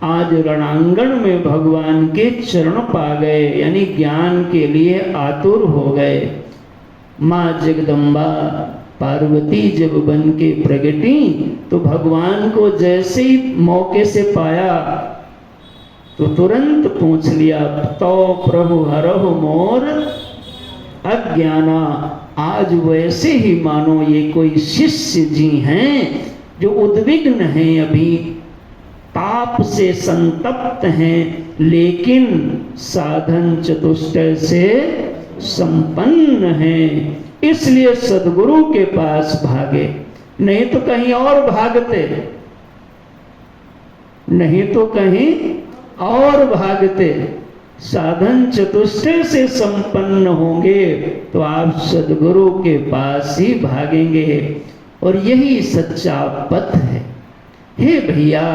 [SPEAKER 1] आज रणांगण में भगवान के चरण पा गए, यानी ज्ञान के लिए आतुर हो गए। माँ जगदम्बा पार्वती जब बन के प्रगटी तो भगवान को जैसे ही मौके से पाया तो तुरंत पूछ लिया, तो प्रभु हरहु मोर अज्ञाना। आज वैसे ही मानो ये कोई शिष्य जी हैं जो उद्विग्न हैं, अभी ताप से संतप्त हैं, लेकिन साधन चतुष्टय से संपन्न हैं, इसलिए सदगुरु के पास भागे। नहीं तो कहीं और भागते, नहीं तो कहीं और भागते। साधन चतुष्टय से संपन्न होंगे तो आप सदगुरु के पास ही भागेंगे, और यही सच्चा पथ है। हे भैया,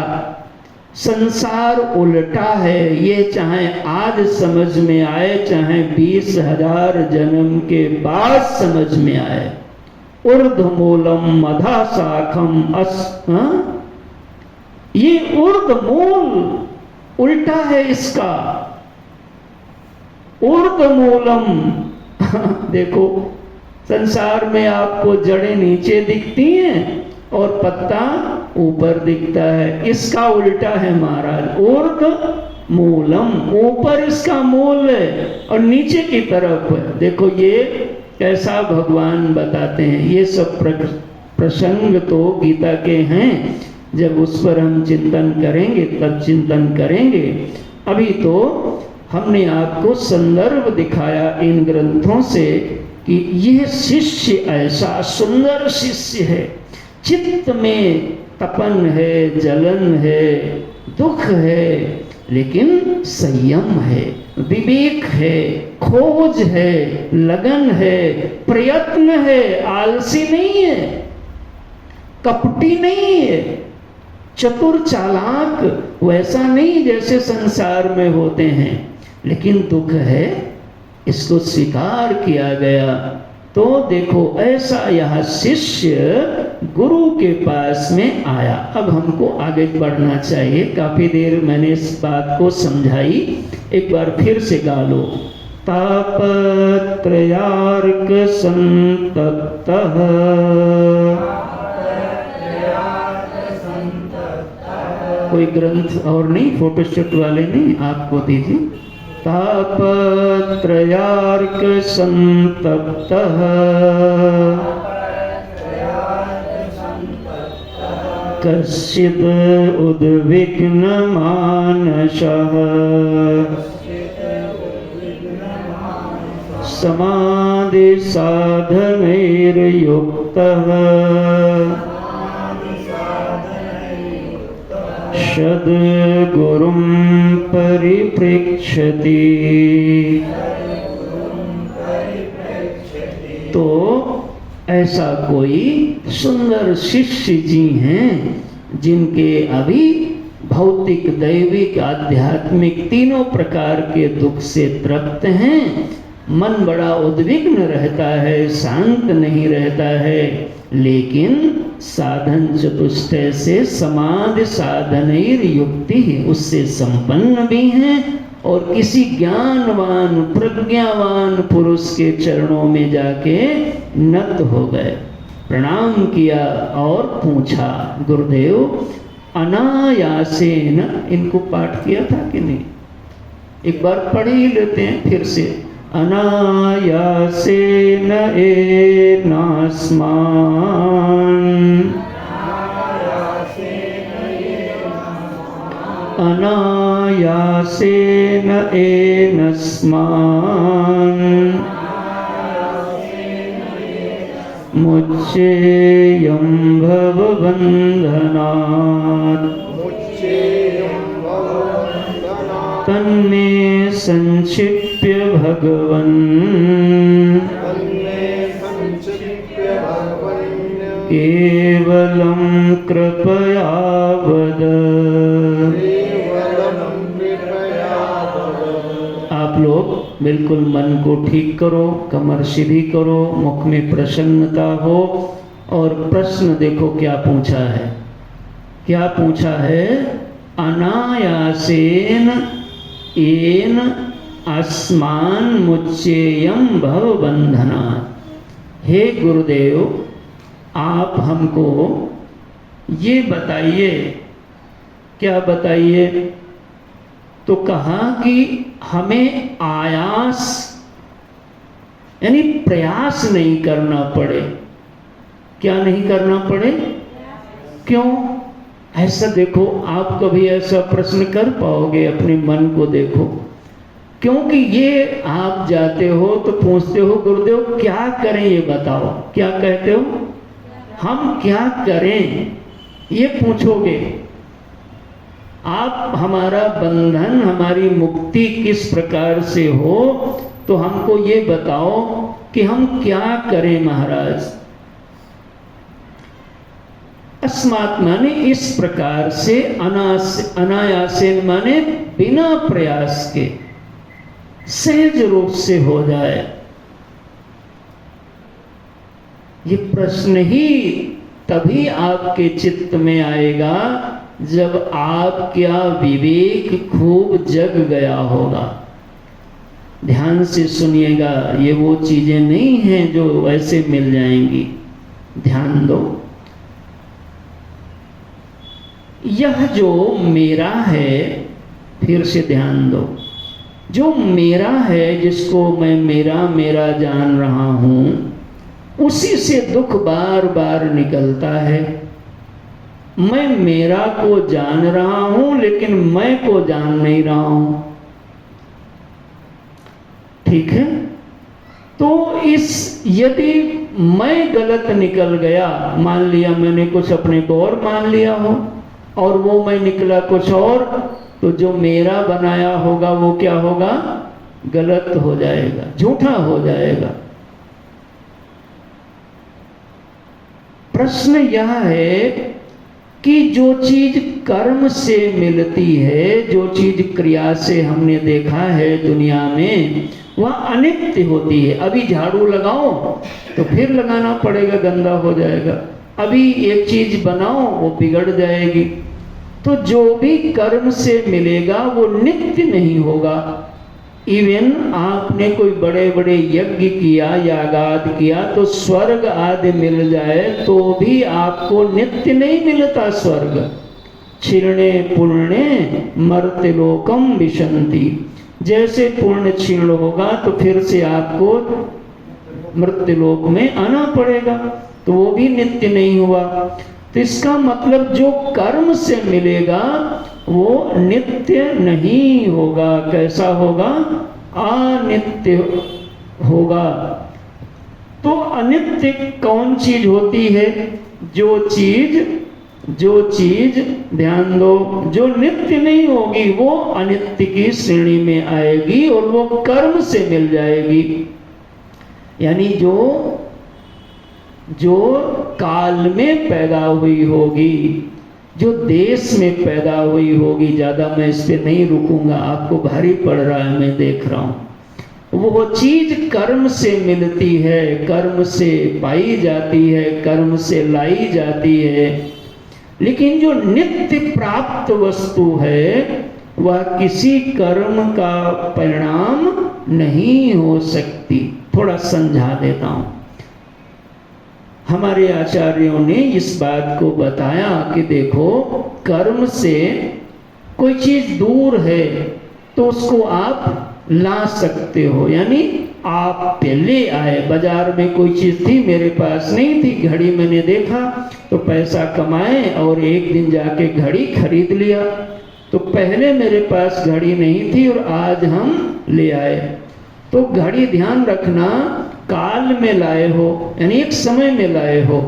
[SPEAKER 1] संसार उल्टा है, ये चाहे आज समझ में आए चाहे 20,000 जन्म के बाद समझ में आए। ऊर्ध्वमूलम मधा शाखम ये ऊर्ध्वमूल उल्टा है इसका। ऊर्ध्वमूलम देखो, संसार में आपको जड़ें नीचे दिखती हैं और पत्ता ऊपर दिखता है, इसका उल्टा है महाराज। ऊर्ध्व मूलम, ऊपर इसका मूल है और नीचे की तरफ है। देखो ये कैसा भगवान बताते हैं। ये सब प्रसंग तो गीता के हैं, जब उस पर हम चिंतन करेंगे तब चिंतन करेंगे। अभी तो हमने आपको संदर्भ दिखाया इन ग्रंथों से कि यह शिष्य ऐसा सुंदर शिष्य है, चित्त में तपन है, जलन है, दुख है, लेकिन संयम है, विवेक है, खोज है, लगन है, प्रयत्न है, आलसी नहीं है, कपटी नहीं है, चतुर चालाक वैसा नहीं जैसे संसार में होते हैं, लेकिन दुख है, इसको स्वीकार किया गया। तो देखो ऐसा यह शिष्य गुरु के पास में आया। अब हमको आगे बढ़ना चाहिए, काफी देर मैंने इस बात को समझाई, एक बार फिर से गा लो। तापत्रयार्क संतप्तः कोई ग्रंथ और नहीं, फोटोस्टेट वाले नहीं, आपको दीजिए। तापत्रयार्क संतप्तः कश्चिद् उद्विग्न मानसः समाधि साधनैर्युक्तः सद्गुरुं परिपृच्छति। तो ऐसा कोई सुंदर शिष्य जी हैं जिनके अभी भौतिक, दैविक, आध्यात्मिक तीनों प्रकार के दुख से तृप्त हैं, मन बड़ा उद्विग्न रहता है, शांत नहीं रहता है, लेकिन साधन चतुष्टय से समाधि साधनैर युक्ति उससे संपन्न भी हैं और किसी ज्ञानवान प्रज्ञावान पुरुष के चरणों में जाके नत हो गए, प्रणाम किया और पूछा। गुरुदेव अनायासेन, इनको पाठ किया था कि नहीं? एक बार पढ़ ही लेते हैं फिर से। अनायासेन एनास्मान्, अनायासेन एनस्मान् मुच्येयं भवबन्धनात् तन्मे संक्षिप्य भगवन् केवलं कृपया वद। आप लोग बिल्कुल मन को ठीक करो, कमर सीधी करो, मुख में प्रसन्नता हो और प्रश्न देखो क्या पूछा है। क्या पूछा है? अनायासेन एन अस्मान् मुच्येयं भवबन्धनात्। हे गुरुदेव, आप हमको ये बताइए। क्या बताइए? तो कहा कि हमें आयास यानी प्रयास नहीं करना पड़े। क्या नहीं करना पड़े? क्यों? ऐसा देखो, आप कभी ऐसा प्रश्न कर पाओगे? अपने मन को देखो। क्योंकि ये आप जाते हो तो पूछते हो गुरुदेव क्या करें ये बताओ। क्या कहते हो? हम क्या करें ये पूछोगे आप। हमारा बंधन, हमारी मुक्ति किस प्रकार से हो, तो हमको ये बताओ कि हम क्या करें महाराज। अस्मात् माने इस प्रकार से, अनायासेन माने बिना प्रयास के, सहज रूप से हो जाए। ये प्रश्न ही तभी आपके चित्त में आएगा जब आपका विवेक खूब जग गया होगा। ध्यान से सुनिएगा, ये वो चीजें नहीं हैं जो ऐसे मिल जाएंगी। ध्यान दो। यह जो मेरा है, फिर से ध्यान दो, जो मेरा है, जिसको मैं मेरा मेरा जान रहा हूं, उसी से दुख बार बार निकलता है। मैं मेरा को जान रहा हूं लेकिन मैं को जान नहीं रहा हूं। ठीक है? तो यदि मैं गलत निकल गया, मान लिया मैंने कुछ अपने को और मान लिया हो और वो मैं निकला कुछ और, तो जो मेरा बनाया होगा वो क्या होगा? गलत हो जाएगा, झूठा हो जाएगा। प्रश्न यह है कि जो चीज कर्म से मिलती है, जो चीज क्रिया से हमने देखा है दुनिया में, वह अनित्य होती है। अभी झाड़ू लगाओ तो फिर लगाना पड़ेगा, गंदा हो जाएगा। अभी एक चीज बनाओ वो बिगड़ जाएगी। तो जो भी कर्म से मिलेगा वो नित्य नहीं होगा। इवन आपने कोई बड़े बड़े यज्ञ किया, यागाद किया, तो स्वर्ग आदि मिल जाए तो भी आपको नित्य नहीं मिलता स्वर्ग। क्षीणे पुण्ये मर्त्यलोकम विशन्ति। जैसे पुण्य क्षीण होगा तो फिर से आपको मृत्युलोक में आना पड़ेगा, तो वो भी नित्य नहीं हुआ। तो इसका मतलब जो कर्म से मिलेगा वो नित्य नहीं होगा। कैसा होगा? अनित्य होगा। तो अनित्य कौन चीज होती है? जो चीज ध्यान दो, जो नित्य नहीं होगी वो अनित्य की श्रेणी में आएगी और वो कर्म से मिल जाएगी। यानी जो काल में पैदा हुई होगी, जो देश में पैदा हुई होगी, ज्यादा मैं इस पे नहीं रुकूंगा, आपको भारी पड़ रहा है, मैं देख रहा हूं। वो चीज कर्म से मिलती है, कर्म से पाई जाती है, कर्म से लाई जाती है। लेकिन जो नित्य प्राप्त वस्तु है वह किसी कर्म का परिणाम नहीं हो सकती। थोड़ा समझा देता हूं। हमारे आचार्यों ने इस बात को बताया कि देखो, कर्म से कोई चीज दूर है तो उसको आप ला सकते हो, यानी आप ले आए। बाजार में कोई चीज थी, मेरे पास नहीं थी, घड़ी मैंने देखा तो पैसा कमाए और एक दिन जाके घड़ी खरीद लिया। तो पहले मेरे पास घड़ी नहीं थी और आज हम ले आए। तो घड़ी ध्यान रखना, काल में लाए हो, यानी एक समय में लाए हो,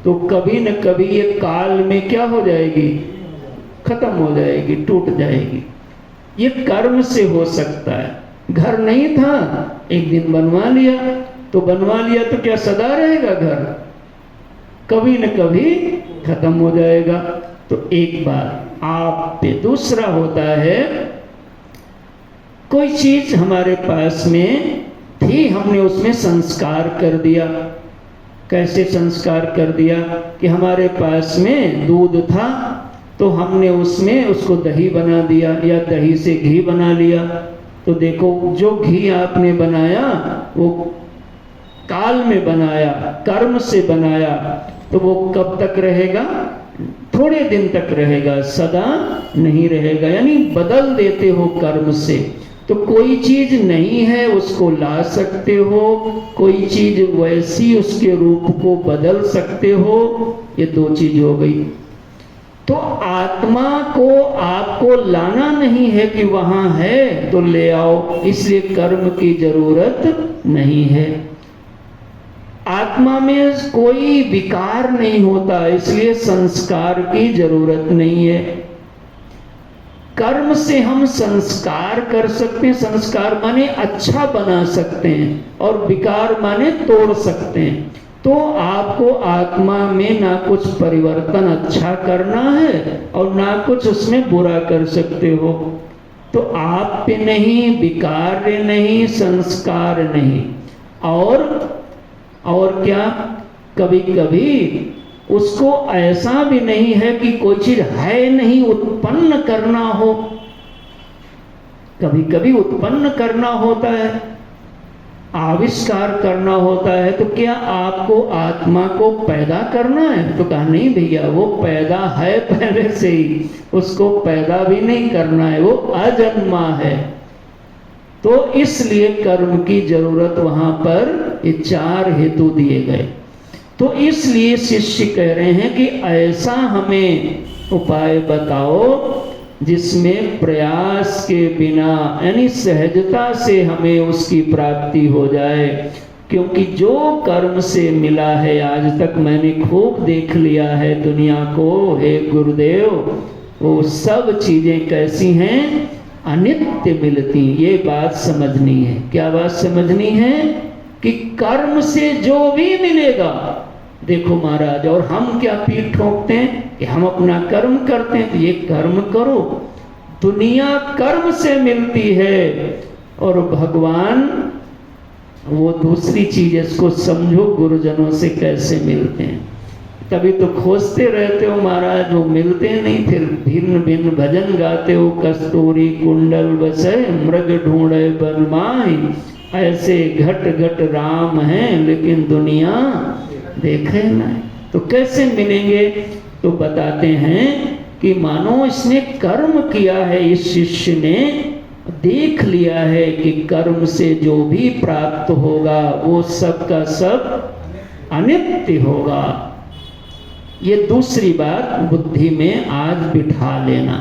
[SPEAKER 1] तो कभी न कभी ये काल में क्या हो जाएगी, खत्म हो जाएगी, टूट जाएगी। ये कर्म से हो सकता है। घर नहीं था, एक दिन बनवा लिया, तो बनवा लिया तो क्या सदा रहेगा घर, कभी न कभी खत्म हो जाएगा। तो एक बार आप पे। दूसरा होता है, कोई चीज हमारे पास में थी, हमने उसमें संस्कार कर दिया। कैसे संस्कार कर दिया कि हमारे पास में दूध था तो हमने उसमें उसको दही बना दिया या दही से घी बना लिया। तो देखो, जो घी आपने बनाया वो काल में बनाया, कर्म से बनाया, तो वो कब तक रहेगा, थोड़े दिन तक रहेगा, सदा नहीं रहेगा। यानी बदल देते हो कर्म से। तो कोई चीज नहीं है उसको ला सकते हो, कोई चीज वैसी उसके रूप को बदल सकते हो। ये दो चीज हो गई। तो आत्मा को आपको लाना नहीं है कि वहां है तो ले आओ, इसलिए कर्म की जरूरत नहीं है। आत्मा में कोई विकार नहीं होता, इसलिए संस्कार की जरूरत नहीं है। कर्म से हम संस्कार कर सकते हैं, संस्कार माने अच्छा बना सकते हैं, और विकार माने तोड़ सकते हैं। तो आपको आत्मा में ना कुछ परिवर्तन अच्छा करना है और ना कुछ उसमें बुरा कर सकते हो। तो आप पे नहीं, विकार नहीं, संस्कार नहीं। और क्या, कभी कभी उसको ऐसा भी नहीं है कि कोई चीज है नहीं, उत्पन्न करना हो। कभी कभी उत्पन्न करना होता है, आविष्कार करना होता है। तो क्या आपको आत्मा को पैदा करना है? तो कहा नहीं भैया, वो पैदा है पहले से ही, उसको पैदा भी नहीं करना है, वो अजन्मा है। तो इसलिए कर्म की जरूरत वहां पर ये चार हेतु दिए गए। तो इसलिए शिष्य कह रहे हैं कि ऐसा हमें उपाय बताओ जिसमें प्रयास के बिना, यानी सहजता से हमें उसकी प्राप्ति हो जाए। क्योंकि जो कर्म से मिला है, आज तक मैंने खूब देख लिया है दुनिया को, हे गुरुदेव, वो सब चीजें कैसी हैं, अनित्य मिलती। ये बात समझनी है। क्या बात समझनी है? कि कर्म से जो भी मिलेगा, देखो महाराज, और हम क्या पीठ ठोकते हैं कि हम अपना कर्म करते हैं। तो ये कर्म करो, दुनिया कर्म से मिलती है, और भगवान वो दूसरी चीज, इसको समझो, गुरुजनों से कैसे मिलते हैं। तभी तो खोजते रहते हो महाराज, वो मिलते नहीं, फिर भिन्न भिन्न भजन गाते हो, कस्तूरी कुंडल बसे मृग ढूंढे बनमाई, ऐसे घट घट राम हैं लेकिन दुनिया देखे नहीं। तो कैसे मिलेंगे? तो बताते हैं कि मानो इसने कर्म किया है, इस शिष्य ने देख लिया है कि कर्म से जो भी प्राप्त होगा वो सब का सब अनित्य होगा। ये दूसरी बात बुद्धि में आज बिठा लेना।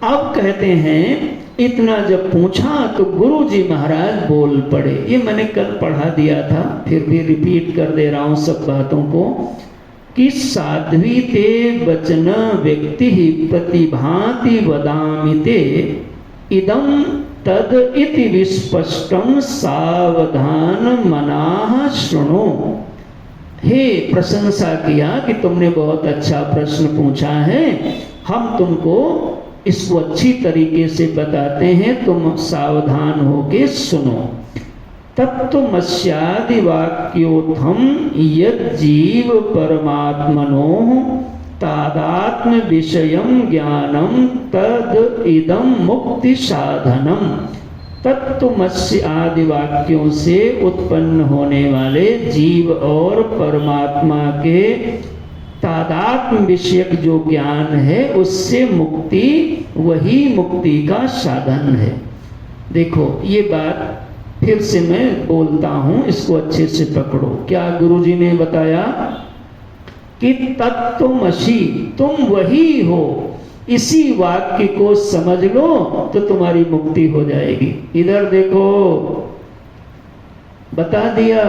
[SPEAKER 1] अब कहते हैं, इतना जब पूछा तो गुरु जी महाराज बोल पड़े। ये मैंने कल पढ़ा दिया था, फिर भी रिपीट कर दे रहा हूं सब बातों को, कि साध्वी ते वचन व्यक्ति प्रतिभाति वदामिते इदम तद इति विस्पष्टम सावधान मनाः शृणु। हे, प्रशंसा किया कि तुमने बहुत अच्छा प्रश्न पूछा है, हम तुमको इसको अच्छी तरीके से बताते हैं, तुम सावधान होके सुनो। तत्त्वमस्यादि वाक्योत्थम यद जीव परमात्मनो तादात्म्य विषयम ज्ञानम तद इदम मुक्ति साधनम। तत्त्वमसि आदि वाक्यों से उत्पन्न होने वाले जीव और परमात्मा के तादात्म्य विषयक जो ज्ञान है उससे मुक्ति, वही मुक्ति का साधन है। देखो ये बात फिर से मैं बोलता हूं, इसको अच्छे से पकड़ो। क्या गुरुजी ने बताया कि तत्त्वमसि, तुम वही हो, इसी वाक्य को समझ लो तो तुम्हारी मुक्ति हो जाएगी। इधर देखो, बता दिया।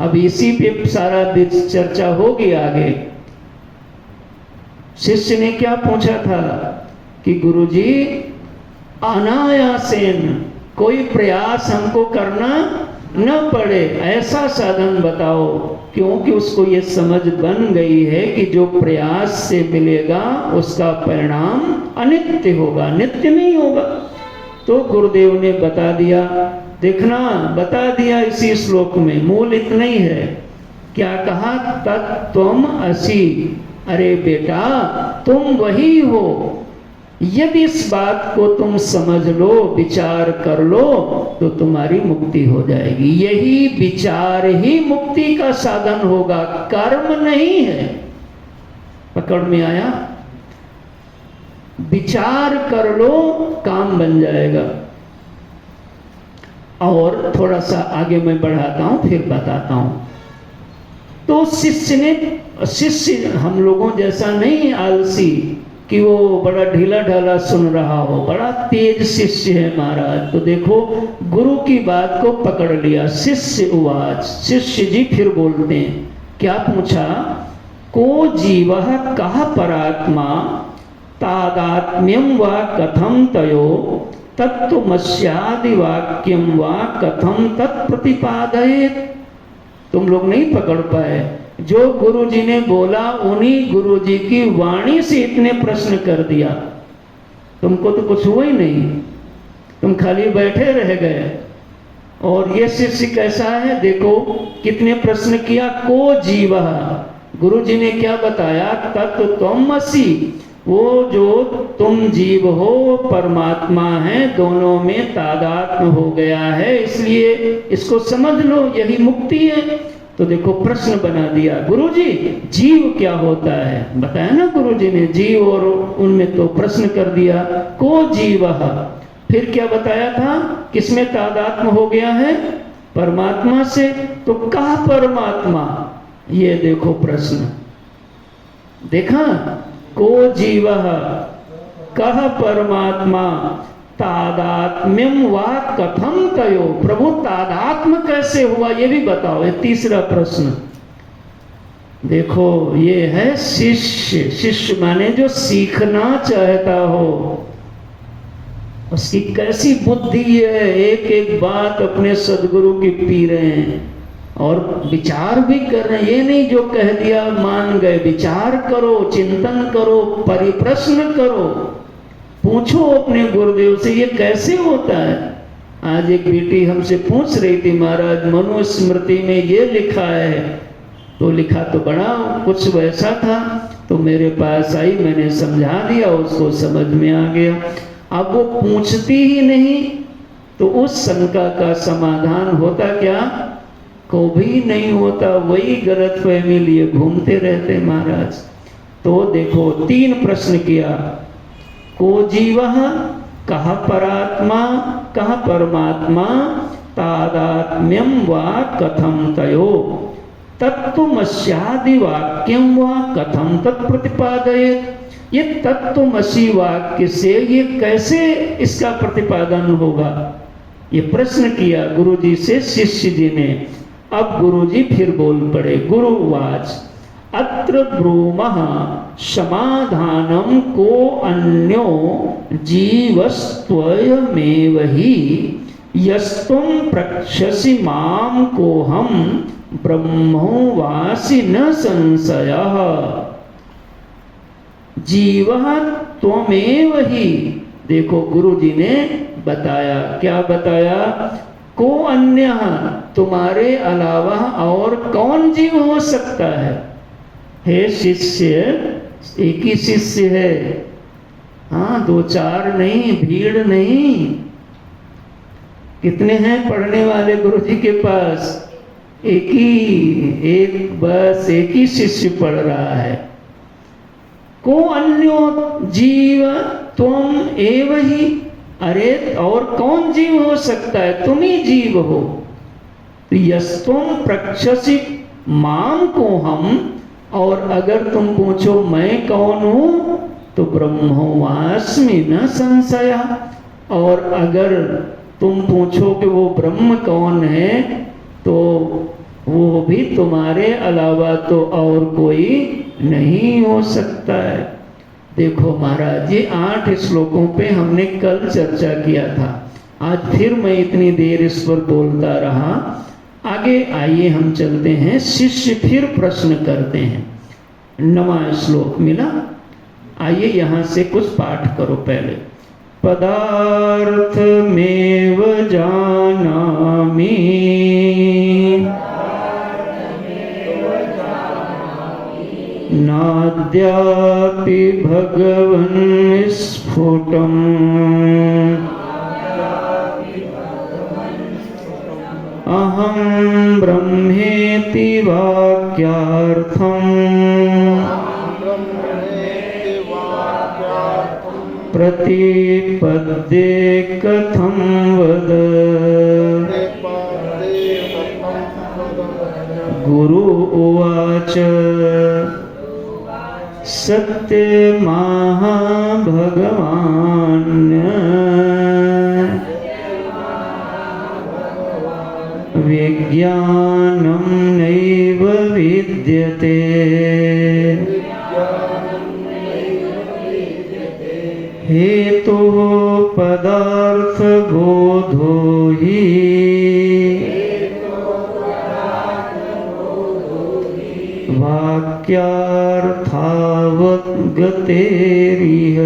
[SPEAKER 1] अब इसी पे सारा चर्चा होगी आगे। शिष्य ने क्या पूछा था कि गुरुजी अनायासेन, कोई प्रयास हमको करना न पड़े, ऐसा साधन बताओ। क्योंकि उसको ये समझ बन गई है कि जो प्रयास से मिलेगा उसका परिणाम अनित्य होगा, नित्य नहीं होगा। तो गुरुदेव ने बता दिया, देखना बता दिया इसी श्लोक में, मूल इतना ही है। क्या कहा? तत्त्वमसि, अरे बेटा तुम वही हो। यदि इस बात को तुम समझ लो, विचार कर लो, तो तुम्हारी मुक्ति हो जाएगी। यही विचार ही मुक्ति का साधन होगा, कर्म नहीं है। पकड़ में आया? विचार कर लो, काम बन जाएगा। और थोड़ा सा आगे मैं बढ़ाता हूं, फिर बताता हूं। तो शिष्य हम लोगों जैसा नहीं आलसी कि वो बड़ा ढीला ढाला सुन रहा हो, बड़ा तेज शिष्य है महाराज। तो देखो गुरु की बात को पकड़ लिया। शिष्य उवाच, शिष्य जी फिर बोलते हैं, क्या पूछा? को जीवः कः परात्मा तादात्म्यम वा कथम तयो तत्त्वमस्यादि वाक्यम वा कथम तत्प्रतिपादयेत्। तुम लोग नहीं पकड़ पाए। जो गुरुजी ने बोला उन्हीं गुरुजी की वाणी से इतने प्रश्न कर दिया। तुमको तो कुछ हुआ ही नहीं, तुम खाली बैठे रह गए। और ये शिष्य कैसा है देखो, कितने प्रश्न किया। को जीवः, गुरुजी ने क्या बताया? तत्त्वमसि, वो जो तुम जीव हो परमात्मा है, दोनों में तादात्म्य हो गया है, इसलिए इसको समझ लो, यही मुक्ति है। तो देखो प्रश्न बना दिया, गुरुजी जीव क्या होता है? बताया ना गुरुजी ने, जीव, और उनमें तो प्रश्न कर दिया को जीवः। फिर क्या बताया था? किसमें तादात्म्य हो गया है? परमात्मा से। तो कहा परमात्मा, ये देखो प्रश्न देखा। को जीवः कः परमात्मा तादात्म्यम वा कथम तयो। प्रभु तादात्म्य कैसे हुआ ये भी बताओ। ये तीसरा प्रश्न देखो, ये है शिष्य। शिष्य माने जो सीखना चाहता हो, उसकी कैसी बुद्धि है, एक एक बात अपने सदगुरु की पी रहे हैं और विचार भी कर रहे हैं। ये नहीं जो कह दिया मान गए, विचार करो, चिंतन करो, परिप्रश्न करो, पूछो अपने गुरुदेव से ये कैसे होता है। आज एक बेटी हमसे पूछ रही थी, महाराज मनुस्मृति में ये लिखा है। तो लिखा तो बड़ा कुछ वैसा था, तो मेरे पास आई, मैंने समझा दिया, उसको समझ में आ गया। अब वो पूछती ही नहीं, तो उस शंका का समाधान होता क्या? को भी नहीं होता, वही गलतफहमी लिए घूमते रहते महाराज। तो देखो तीन प्रश्न किया। को जीवः कः परात्मा कः परमात्मा तादात्म्यम वा कथम तयो तत्त्वमस्यादि वाक्यम वा कथम तत्प्रतिपादयेत्। ये तत्त्वमसि वाक्य से ये कैसे इसका प्रतिपादन होगा, ये प्रश्न किया गुरुजी से शिष्य जी ने। अब गुरुजी फिर बोल पड़े। गुरुवाच अत्र ब्रूमः समाधानम को अन्यो जीवस्त्वयमेव हि यस्तुम प्रक्षसि माम कोहम ब्रह्मोवासि न संशयः। जीवः त्वमेव ही। देखो गुरुजी ने बताया, क्या बताया? को अन्य, तुम्हारे अलावा और कौन जीव हो सकता है? हे शिष्य, एक ही शिष्य है, हाँ, 2-4 नहीं, भीड़ नहीं। कितने हैं पढ़ने वाले गुरु जी के पास? बस एक ही शिष्य पढ़ रहा है। को अन्यो जीव तुम एव ही। अरे और कौन जीव हो सकता है? तुम ही जीव हो। यस्तुम प्रक्षसि माम को हम, और अगर तुम पूछो मैं कौन हूं तो ब्रह्मोवास्मि न संशय। और अगर तुम पूछो कि वो ब्रह्म कौन है तो वो भी तुम्हारे अलावा तो और कोई नहीं हो सकता है। देखो महाराज, ये 8 श्लोकों पे हमने कल चर्चा किया था। आज फिर मैं इतनी देर इस पर बोलता रहा। आगे आइए हम चलते हैं। शिष्य फिर प्रश्न करते हैं। 9वां श्लोक मिला। आइए यहाँ से कुछ पाठ करो पहले। पदार्थमेव जानामि नाद्यापि भगवन् स्फुटम् अहं ब्रह्मेति वाक्यार्थम् प्रतिपद्ये कथं वद। गुरु उवाच सत्यमाह भगवान् विज्ञानं नैव विद्यते हेतुः पदार्थबोधो हि वाक्यार्थावगतेरिह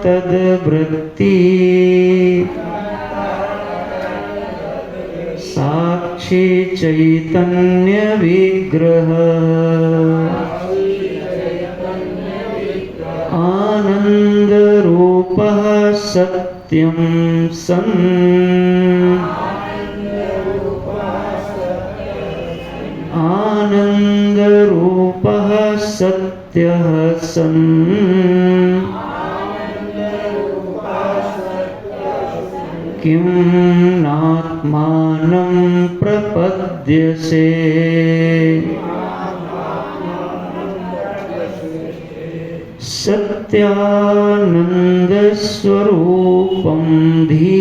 [SPEAKER 1] अंतःकरणतद्वृत्ति साक्षी चैतन्य विग्रह आनंद रूपः सत्यं सन् आनंद रूपः सत्यः सन् किं नात्मानं प्रपद्यसे। सत्यानन्दस्वरूपं धी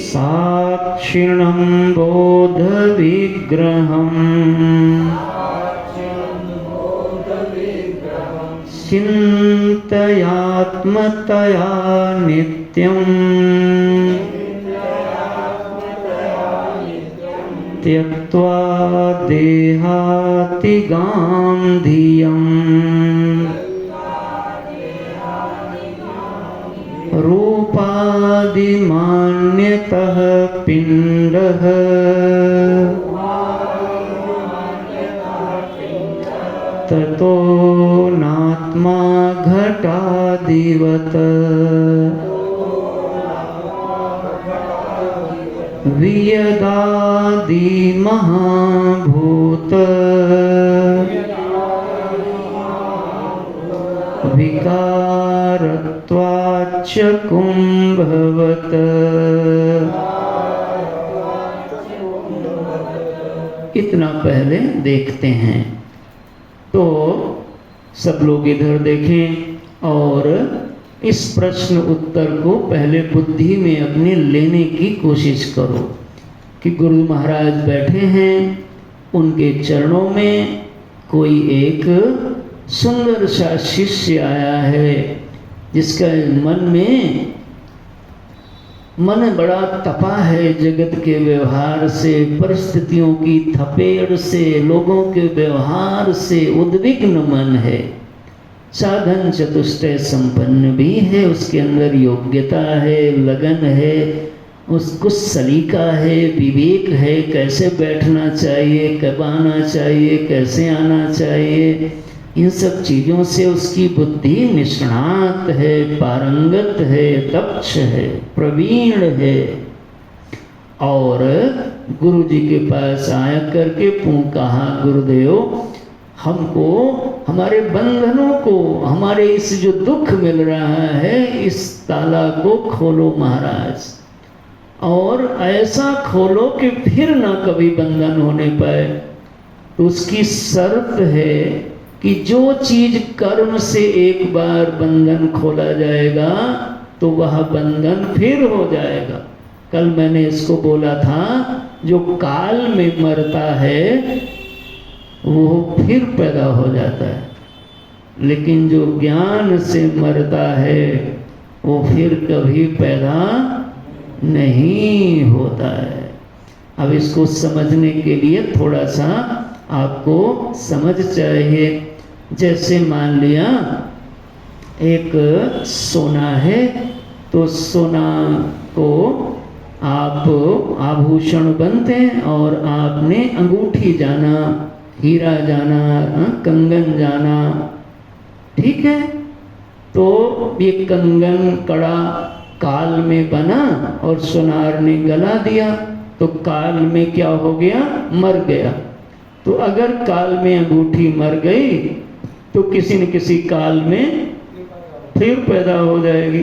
[SPEAKER 1] साक्षिणं बोधविग्रहम् चिन्तयात्मतया नित्यम् त्यक्त्वा देहातिगां धियम् रूपादिमान्यतः पिण्डः ततो नात्मा घटादिवत् वियदादि महाभूत विकारत्वाच्च कुम्भवत्। इतना पहले देखते हैं तो सब लोग इधर देखें और इस प्रश्न उत्तर को पहले बुद्धि में अपने लेने की कोशिश करो कि गुरु महाराज बैठे हैं, उनके चरणों में कोई एक सुंदर सा शिष्य आया है जिसका मन बड़ा तपा है जगत के व्यवहार से, परिस्थितियों की थपेड़ से, लोगों के व्यवहार से उद्विग्न मन है। साधन चतुष्टय संपन्न भी है, उसके अंदर योग्यता है, लगन है, उसको सलीका है, विवेक है, कैसे बैठना चाहिए, कब आना चाहिए, कैसे आना चाहिए, इन सब चीज़ों से उसकी बुद्धि निष्णात है, पारंगत है, दक्ष है, प्रवीण है। और गुरु जी के पास आया करके कहा, गुरुदेव हमको हमारे बंधनों को, हमारे इस जो दुख मिल रहा है, इस ताला को खोलो महाराज, और ऐसा खोलो कि फिर ना कभी बंधन होने पाए। तो उसकी शर्त है कि जो चीज कर्म से एक बार बंधन खोला जाएगा तो वह बंधन फिर हो जाएगा। कल मैंने इसको बोला था, जो काल में मरता है वो फिर पैदा हो जाता है, लेकिन जो ज्ञान से मरता है वो फिर कभी पैदा नहीं होता है। अब इसको समझने के लिए थोड़ा सा आपको समझ चाहिए। जैसे मान लिया एक सोना है, तो सोना को आप आभूषण बनते हैं और आपने अंगूठी जाना, हीरा जाना, कंगन जाना, ठीक है। तो ये कंगन कड़ा काल में बना और सोनार ने गला दिया, तो काल में क्या हो गया, मर गया। तो अगर काल में अंगूठी मर गई तो किसी न किसी काल में फिर पैदा हो जाएगी,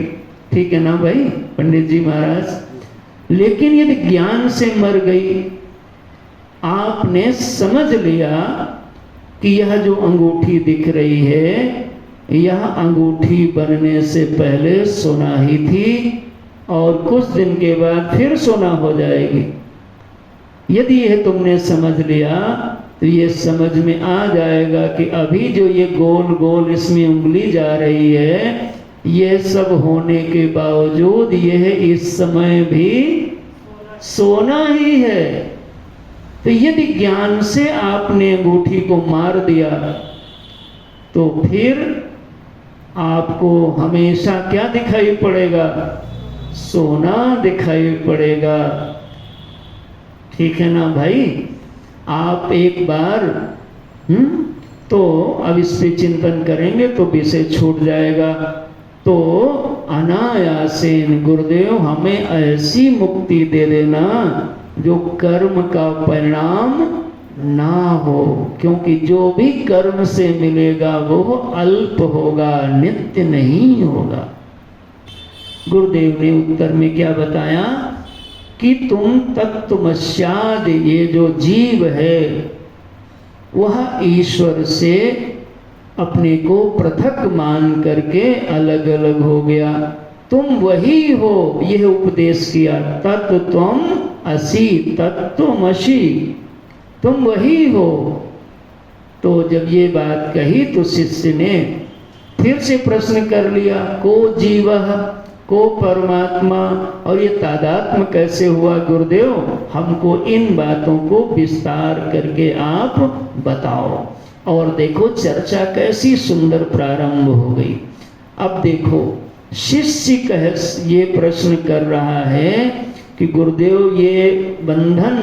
[SPEAKER 1] ठीक है ना भाई पंडित जी महाराज। लेकिन यदि ज्ञान से मर गई, आपने समझ लिया कि यह जो अंगूठी दिख रही है, यह अंगूठी बनने से पहले सोना ही थी और कुछ दिन के बाद फिर सोना हो जाएगी। यदि यह तुमने समझ लिया तो ये समझ में आ जाएगा कि अभी जो ये गोल गोल इसमें उंगली जा रही है, ये सब होने के बावजूद यह इस समय भी सोना ही है। तो यदि ज्ञान से आपने अंगूठी को मार दिया तो फिर आपको हमेशा क्या दिखाई पड़ेगा, सोना दिखाई पड़ेगा, ठीक है ना भाई। आप एक बार तो अब इस पे चिंतन करेंगे तो विषय छूट जाएगा। तो अनायासेन गुरुदेव हमें ऐसी मुक्ति दे देना जो कर्म का परिणाम ना हो, क्योंकि जो भी कर्म से मिलेगा वो अल्प होगा, नित्य नहीं होगा। गुरुदेव ने उत्तर में क्या बताया कि तुम तत्त्वमस्याद, ये जो जीव है वह ईश्वर से अपने को पृथक मान करके अलग अलग हो गया। तुम वही हो, यह उपदेश किया, तत्त्वम असि तत्त्वमसि, तुम वही हो। तो जब ये बात कही तो शिष्य ने फिर से प्रश्न कर लिया, को जीवः, को परमात्मा, और ये तादात्म्य कैसे हुआ गुरुदेव, हमको इन बातों को विस्तार करके आप बताओ। और देखो चर्चा कैसी सुंदर प्रारंभ हो गई। अब देखो शिष्य ये प्रश्न कर रहा है कि गुरुदेव ये बंधन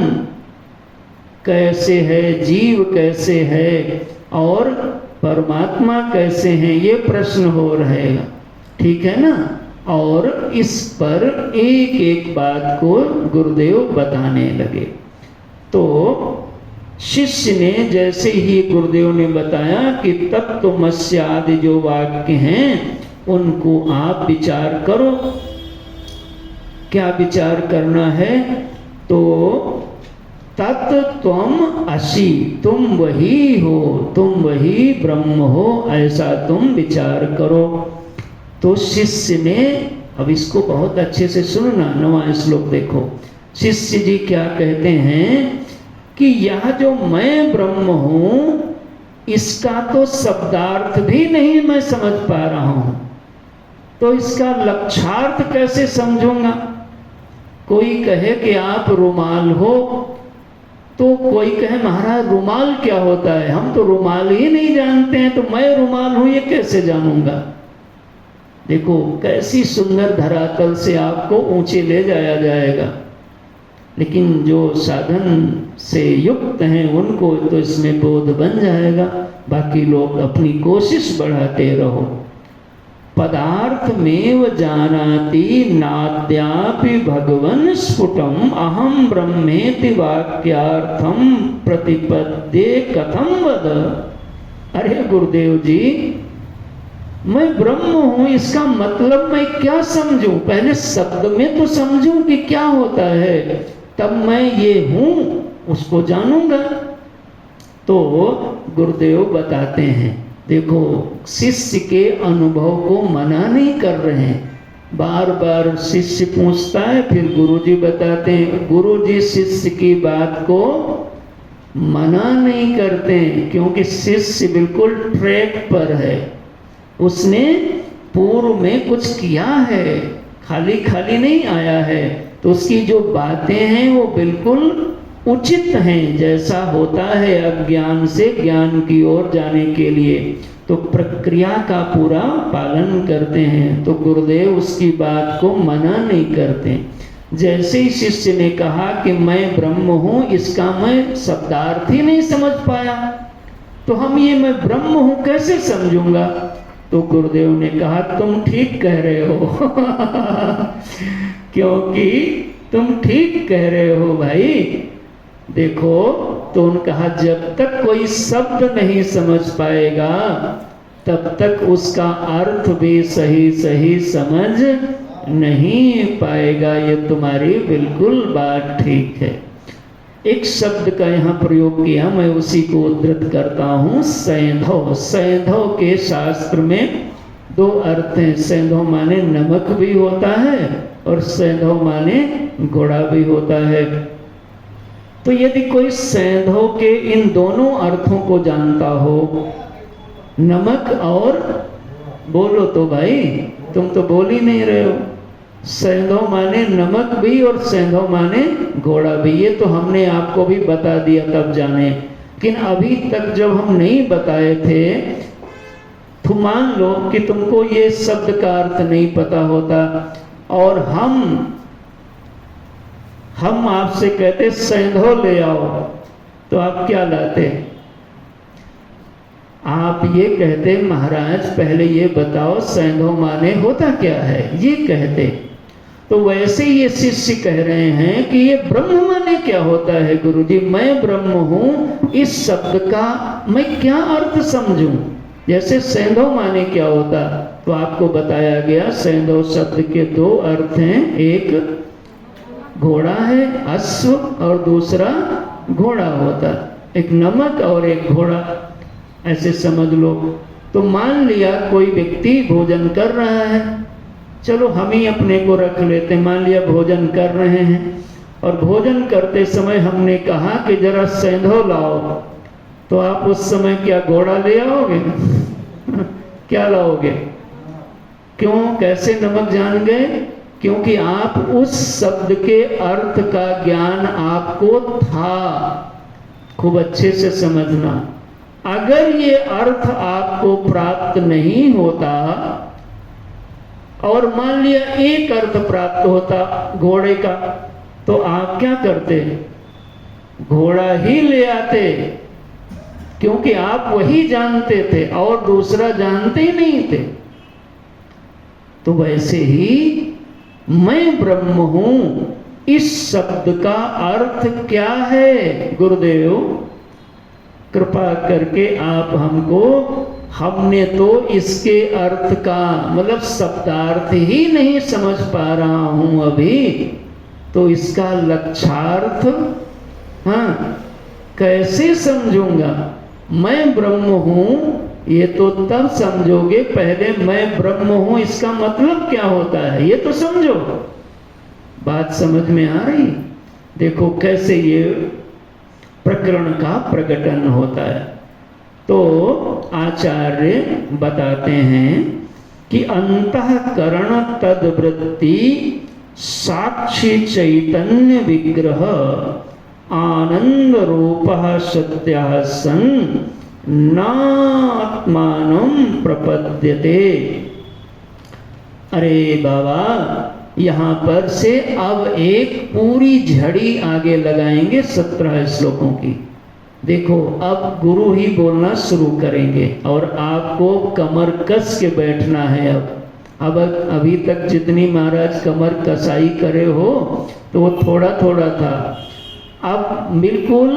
[SPEAKER 1] कैसे है, जीव कैसे है और परमात्मा कैसे हैं, ये प्रश्न हो रहेगा, ठीक है ना। और इस पर एक एक बात को गुरुदेव बताने लगे। तो शिष्य ने जैसे ही गुरुदेव ने बताया कि तत्त्वमस्य आदि जो वाक्य हैं उनको आप विचार करो। क्या विचार करना है, तो तत्त्वम असि, तुम वही हो, तुम वही ब्रह्म हो, ऐसा तुम विचार करो। तो शिष्य ने, अब इसको बहुत अच्छे से सुनना, 9वां श्लोक देखो। शिष्य जी क्या कहते हैं कि यह जो मैं ब्रह्म हूं इसका तो शब्दार्थ भी नहीं मैं समझ पा रहा हूं, तो इसका लक्षार्थ कैसे समझूंगा। कोई कहे कि आप रुमाल हो, तो कोई कहे महाराज रुमाल क्या होता है, हम तो रुमाल ही नहीं जानते हैं, तो मैं रुमाल हूं ये कैसे जानूंगा। देखो कैसी सुंदर धरातल से आपको ऊंचे ले जाया जाएगा, लेकिन जो साधन से युक्त हैं उनको तो इसमें बोध बन जाएगा। बाकी लोग अपनी कोशिश बढ़ाते रहो। पदार्थमेव जानाति नाद्यापि भगवन् स्फुटम अहम ब्रह्मेति वाक्यार्थम प्रतिपद्ये कथम वद। अरे गुरुदेव जी, मैं ब्रह्म हूं, इसका मतलब मैं क्या समझूं? पहले शब्द में तो समझूं कि क्या होता है, तब मैं ये हूं उसको जानूंगा। तो गुरुदेव बताते हैं, देखो शिष्य के अनुभव को मना नहीं कर रहे हैं। बार बार शिष्य पूछता है, फिर गुरुजी बताते हैं। गुरुजी शिष्य की बात को मना नहीं करते हैं, क्योंकि शिष्य बिल्कुल ट्रैक पर है। उसने पूर्व में कुछ किया है, खाली खाली नहीं आया है, तो उसकी जो बातें हैं वो बिल्कुल उचित हैं, जैसा होता है अज्ञान से ज्ञान की ओर जाने के लिए, तो प्रक्रिया का पूरा पालन करते हैं। तो गुरुदेव उसकी बात को मना नहीं करते। जैसे ही शिष्य ने कहा कि मैं ब्रह्म हूं, इसका मैं शब्दार्थ ही नहीं समझ पाया, तो हम ये मैं ब्रह्म हूं कैसे समझूंगा? तो गुरुदेव ने कहा तुम ठीक कह रहे हो क्योंकि तुम ठीक कह रहे हो भाई। देखो, तो उन्होंने कहा जब तक कोई शब्द नहीं समझ पाएगा तब तक उसका अर्थ भी सही सही समझ नहीं पाएगा। ये तुम्हारी बिल्कुल बात ठीक है। एक शब्द का यहाँ प्रयोग किया, मैं उसी को उद्धृत करता हूँ, सैंधव। सैंधव के शास्त्र में दो अर्थ हैं। सैंधव माने नमक भी होता है और सैंधव माने घोड़ा भी होता है। तो यदि कोई सैंधव के इन दोनों अर्थों को जानता हो, नमक और, बोलो तो भाई, तुम तो बोल ही नहीं रहे हो। सैंधव माने नमक भी और सैंधव माने घोड़ा भी, ये तो हमने आपको भी बता दिया तब जाने। लेकिन अभी तक जब हम नहीं बताए थे तो मान लो कि तुमको ये शब्द का अर्थ नहीं पता होता और हम आपसे कहते सैंधव ले आओ, तो आप क्या लाते? आप ये कहते महाराज पहले ये बताओ सैंधव माने होता क्या है, ये कहते। तो वैसे ये शिष्य कह रहे हैं कि ये ब्रह्म माने क्या होता है गुरुजी, मैं ब्रह्म हूं, इस शब्द का मैं क्या अर्थ समझूं? जैसे सैंधव माने क्या होता, तो आपको बताया गया सैंधव शब्द के दो अर्थ हैं, एक घोड़ा है अश्व और दूसरा घोड़ा होता, एक नमक और एक घोड़ा, ऐसे समझ लो। तो मान लिया कोई व्यक्ति भोजन कर रहा है, चलो हम ही अपने को रख लेते, मान लिया भोजन कर रहे हैं और भोजन करते समय हमने कहा कि जरा सैंधव लाओ, तो आप उस समय क्या घोड़ा ले आओगे? क्या लाओगे? क्यों, कैसे नमक जान गए? क्योंकि आप उस शब्द के अर्थ का ज्ञान आपको था। खूब अच्छे से समझना, अगर ये अर्थ आपको प्राप्त नहीं होता और मान लिया एक अर्थ प्राप्त होता घोड़े का, तो आप क्या करते? घोड़ा ही ले आते, क्योंकि आप वही जानते थे और दूसरा जानते ही नहीं थे। तो वैसे ही मैं ब्रह्म हूं, इस शब्द का अर्थ क्या है? गुरुदेव कृपा करके आप हमको, हमने तो इसके अर्थ का मतलब शब्दार्थ ही नहीं समझ पा रहा हूं अभी, तो इसका लक्षार्थ कैसे समझूंगा? मैं ब्रह्म हूं ये तो तब समझोगे, पहले मैं ब्रह्म हूं इसका मतलब क्या होता है ये तो समझो। बात समझ में आ रही? देखो कैसे ये प्रकरण का प्रकटन होता है। तो आचार्य बताते हैं कि अंतःकरण तद्वृत्ति साक्षी चैतन्य विग्रह आनंद रूपः सत्यः सन् नात्मानं प्रपद्यते। अरे बाबा, यहाँ पर से अब एक पूरी झड़ी आगे लगाएंगे 17 श्लोकों की। देखो, अब गुरु ही बोलना शुरू करेंगे और आपको कमर कस के बैठना है। अब अभी तक जितनी महाराज कमर कसाई करे हो तो वो थोड़ा थोड़ा था, अब बिल्कुल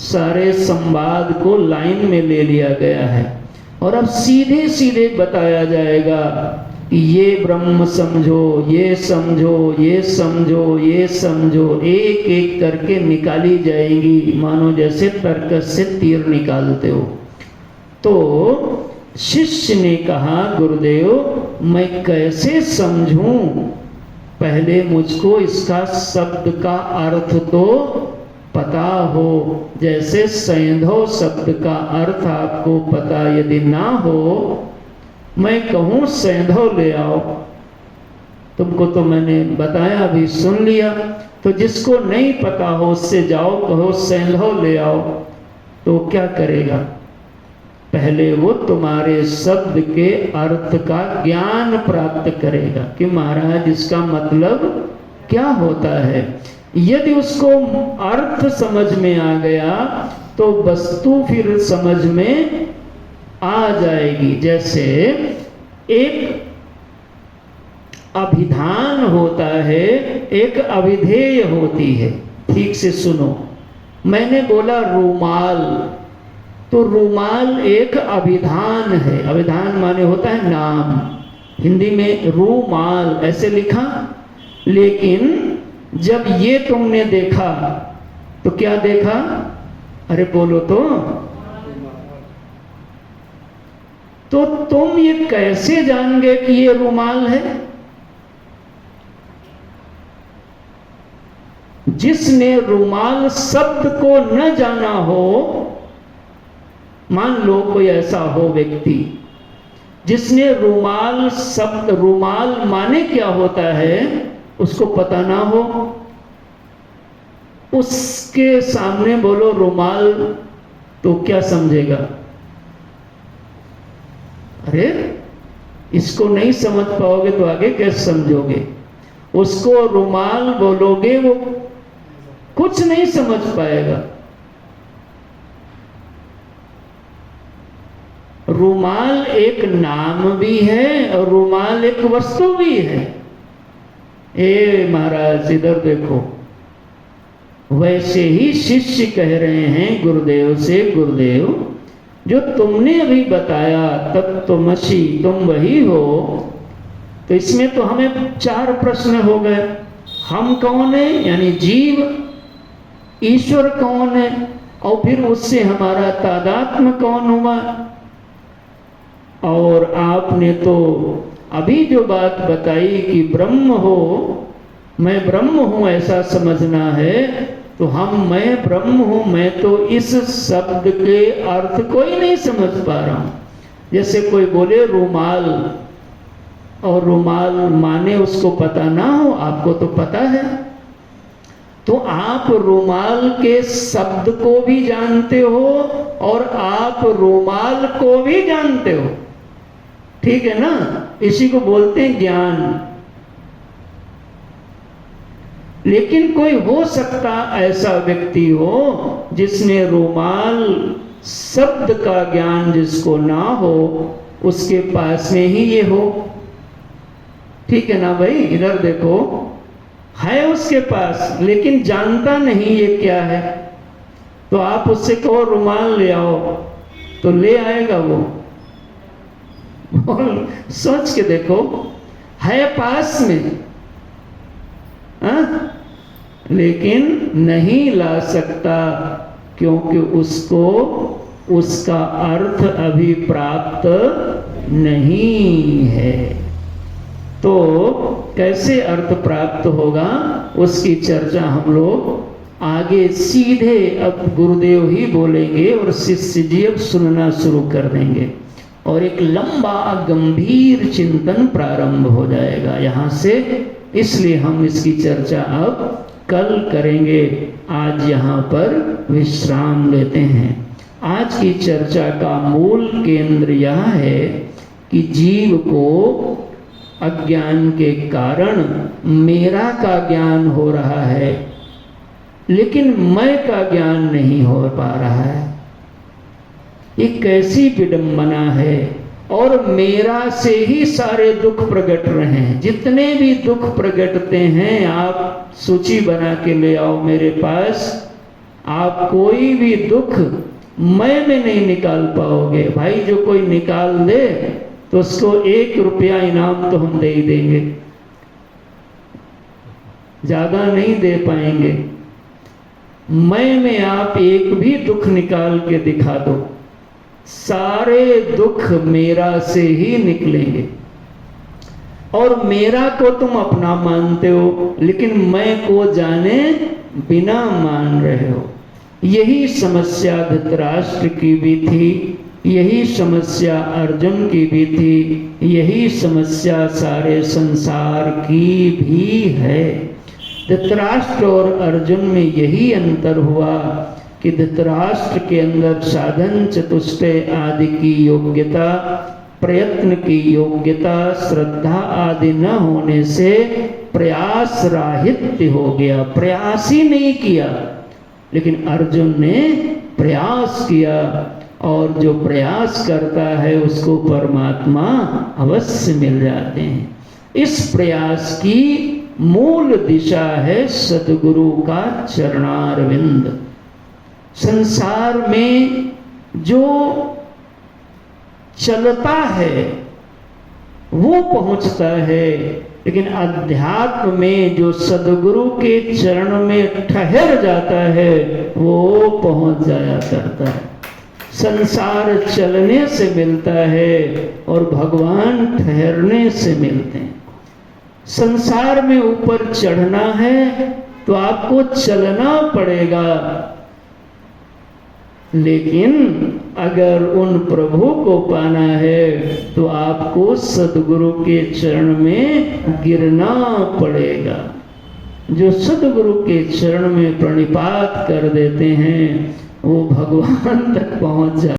[SPEAKER 1] सारे संवाद को लाइन में ले लिया गया है और अब सीधे सीधे बताया जाएगा कि ये ब्रह्म समझो, ये समझो, ये समझो, ये समझो, एक एक करके निकाली जाएंगी, मानो जैसे तर्कस से तीर निकालते हो। तो शिष्य ने कहा, गुरुदेव मैं कैसे समझूं? पहले मुझको इसका शब्द का अर्थ तो पता हो। जैसे सैंधव शब्द का अर्थ आपको पता यदि ना हो, मैं कहूँ सैंधव ले आओ, तुमको तो मैंने बताया, अभी सुन लिया। तो जिसको नहीं पता हो उससे जाओ कहो सैंधव ले आओ, तो क्या करेगा? पहले वो तुम्हारे शब्द के अर्थ का ज्ञान प्राप्त करेगा कि महाराज इसका मतलब क्या होता है। यदि उसको अर्थ समझ में आ गया तो वस्तु फिर समझ में आ जाएगी। जैसे एक अभिधान होता है, एक अभिधेय होती है। ठीक से सुनो, मैंने बोला रूमाल, तो रूमाल एक अभिधान है। अभिधान माने होता है नाम, हिंदी में रूमाल ऐसे लिखा। लेकिन जब ये तुमने देखा तो क्या देखा? अरे बोलो तो तुम ये कैसे जान गए कि ये रूमाल है? जिसने रूमाल शब्द को न जाना हो, मान लो कोई ऐसा हो व्यक्ति जिसने रूमाल शब्द, रूमाल माने क्या होता है उसको पता ना हो, उसके सामने बोलो रूमाल, तो क्या समझेगा? अरे इसको नहीं समझ पाओगे तो आगे कैसे समझोगे? उसको रूमाल बोलोगे वो कुछ नहीं समझ पाएगा। रूमाल एक नाम भी है और रूमाल एक वस्तु भी है। ए महाराज इधर देखो, वैसे ही शिष्य कह रहे हैं गुरुदेव से, गुरुदेव जो तुमने अभी बताया तत्त्वमसि, तुम वही हो। तो इसमें तो हमें 4 प्रश्न हो गए। हम कौन है, यानी जीव, ईश्वर कौन है, और फिर उससे हमारा तादात्म्य कौन हुआ। और आपने तो अभी जो बात बताई कि ब्रह्म हो, मैं ब्रह्म हूं ऐसा समझना है, तो मैं ब्रह्म हूं, मैं तो इस शब्द के अर्थ को ही नहीं समझ पा रहा हूं। जैसे कोई बोले रूमाल, और रूमाल माने उसको पता ना हो, आपको तो पता है, तो आप रूमाल के शब्द को भी जानते हो और आप रूमाल को भी जानते हो। ठीक है ना? इसी को बोलते हैं ज्ञान। लेकिन कोई हो सकता ऐसा व्यक्ति हो जिसने रूमाल शब्द का ज्ञान जिसको ना हो, उसके पास में ही ये हो। ठीक है ना भाई? इधर देखो, है उसके पास लेकिन जानता नहीं ये क्या है। तो आप उससे कहो रुमाल ले आओ, तो ले आएगा वो। सोच के देखो, है पास में, लेकिन नहीं ला सकता क्योंकि उसको उसका अर्थ अभी प्राप्त नहीं है। तो कैसे अर्थ प्राप्त होगा उसकी चर्चा हम लोग आगे सीधे अब गुरुदेव ही बोलेंगे और शिष्य जी अब सुनना शुरू कर देंगे और एक लंबा गंभीर चिंतन प्रारंभ हो जाएगा यहाँ से। इसलिए हम इसकी चर्चा अब कल करेंगे। आज यहाँ पर विश्राम लेते हैं। आज की चर्चा का मूल केंद्र यह है कि जीव को अज्ञान के कारण मेरा का ज्ञान हो रहा है, लेकिन मैं का ज्ञान नहीं हो पा रहा है। ये कैसी विडंबना है। और मेरा से ही सारे दुख प्रकट रहे हैं। जितने भी दुख प्रकटते हैं आप सूची बना के ले आओ मेरे पास। आप कोई भी दुख मैं में नहीं निकाल पाओगे। भाई जो कोई निकाल दे तो उसको 1 रुपया इनाम तो हम दे ही देंगे, ज्यादा नहीं दे पाएंगे। मैं में आप एक भी दुख निकाल के दिखा दो, सारे दुख मेरा से ही निकलेंगे। और मेरा को तुम अपना मानते हो, लेकिन मैं को जाने बिना मान रहे हो। यही समस्या धृतराष्ट्र की भी थी, यही समस्या अर्जुन की भी थी, यही समस्या सारे संसार की भी है। धृतराष्ट्र और अर्जुन में यही अंतर हुआ कि धृतराष्ट्र के अंदर साधन चतुष्टय आदि की योग्यता, प्रयत्न की योग्यता, श्रद्धा आदि न होने से प्रयास राहित्य हो गया, प्रयास ही नहीं किया। लेकिन अर्जुन ने प्रयास किया, और जो प्रयास करता है उसको परमात्मा अवश्य मिल जाते हैं। इस प्रयास की मूल दिशा है सद्गुरु का चरणारविंद। संसार में जो चलता है वो पहुंचता है, लेकिन अध्यात्म में जो सद्गुरु के चरण में ठहर जाता है वो पहुंच जाया करता है। संसार चलने से मिलता है और भगवान ठहरने से मिलते हैं। संसार में ऊपर चढ़ना है तो आपको चलना पड़ेगा, लेकिन अगर उन प्रभु को पाना है तो आपको सद्गुरु के चरण में गिरना पड़ेगा। जो सद्गुरु के चरण में प्रणिपात कर देते हैं वो भगवान तक पहुंच जाते हैं।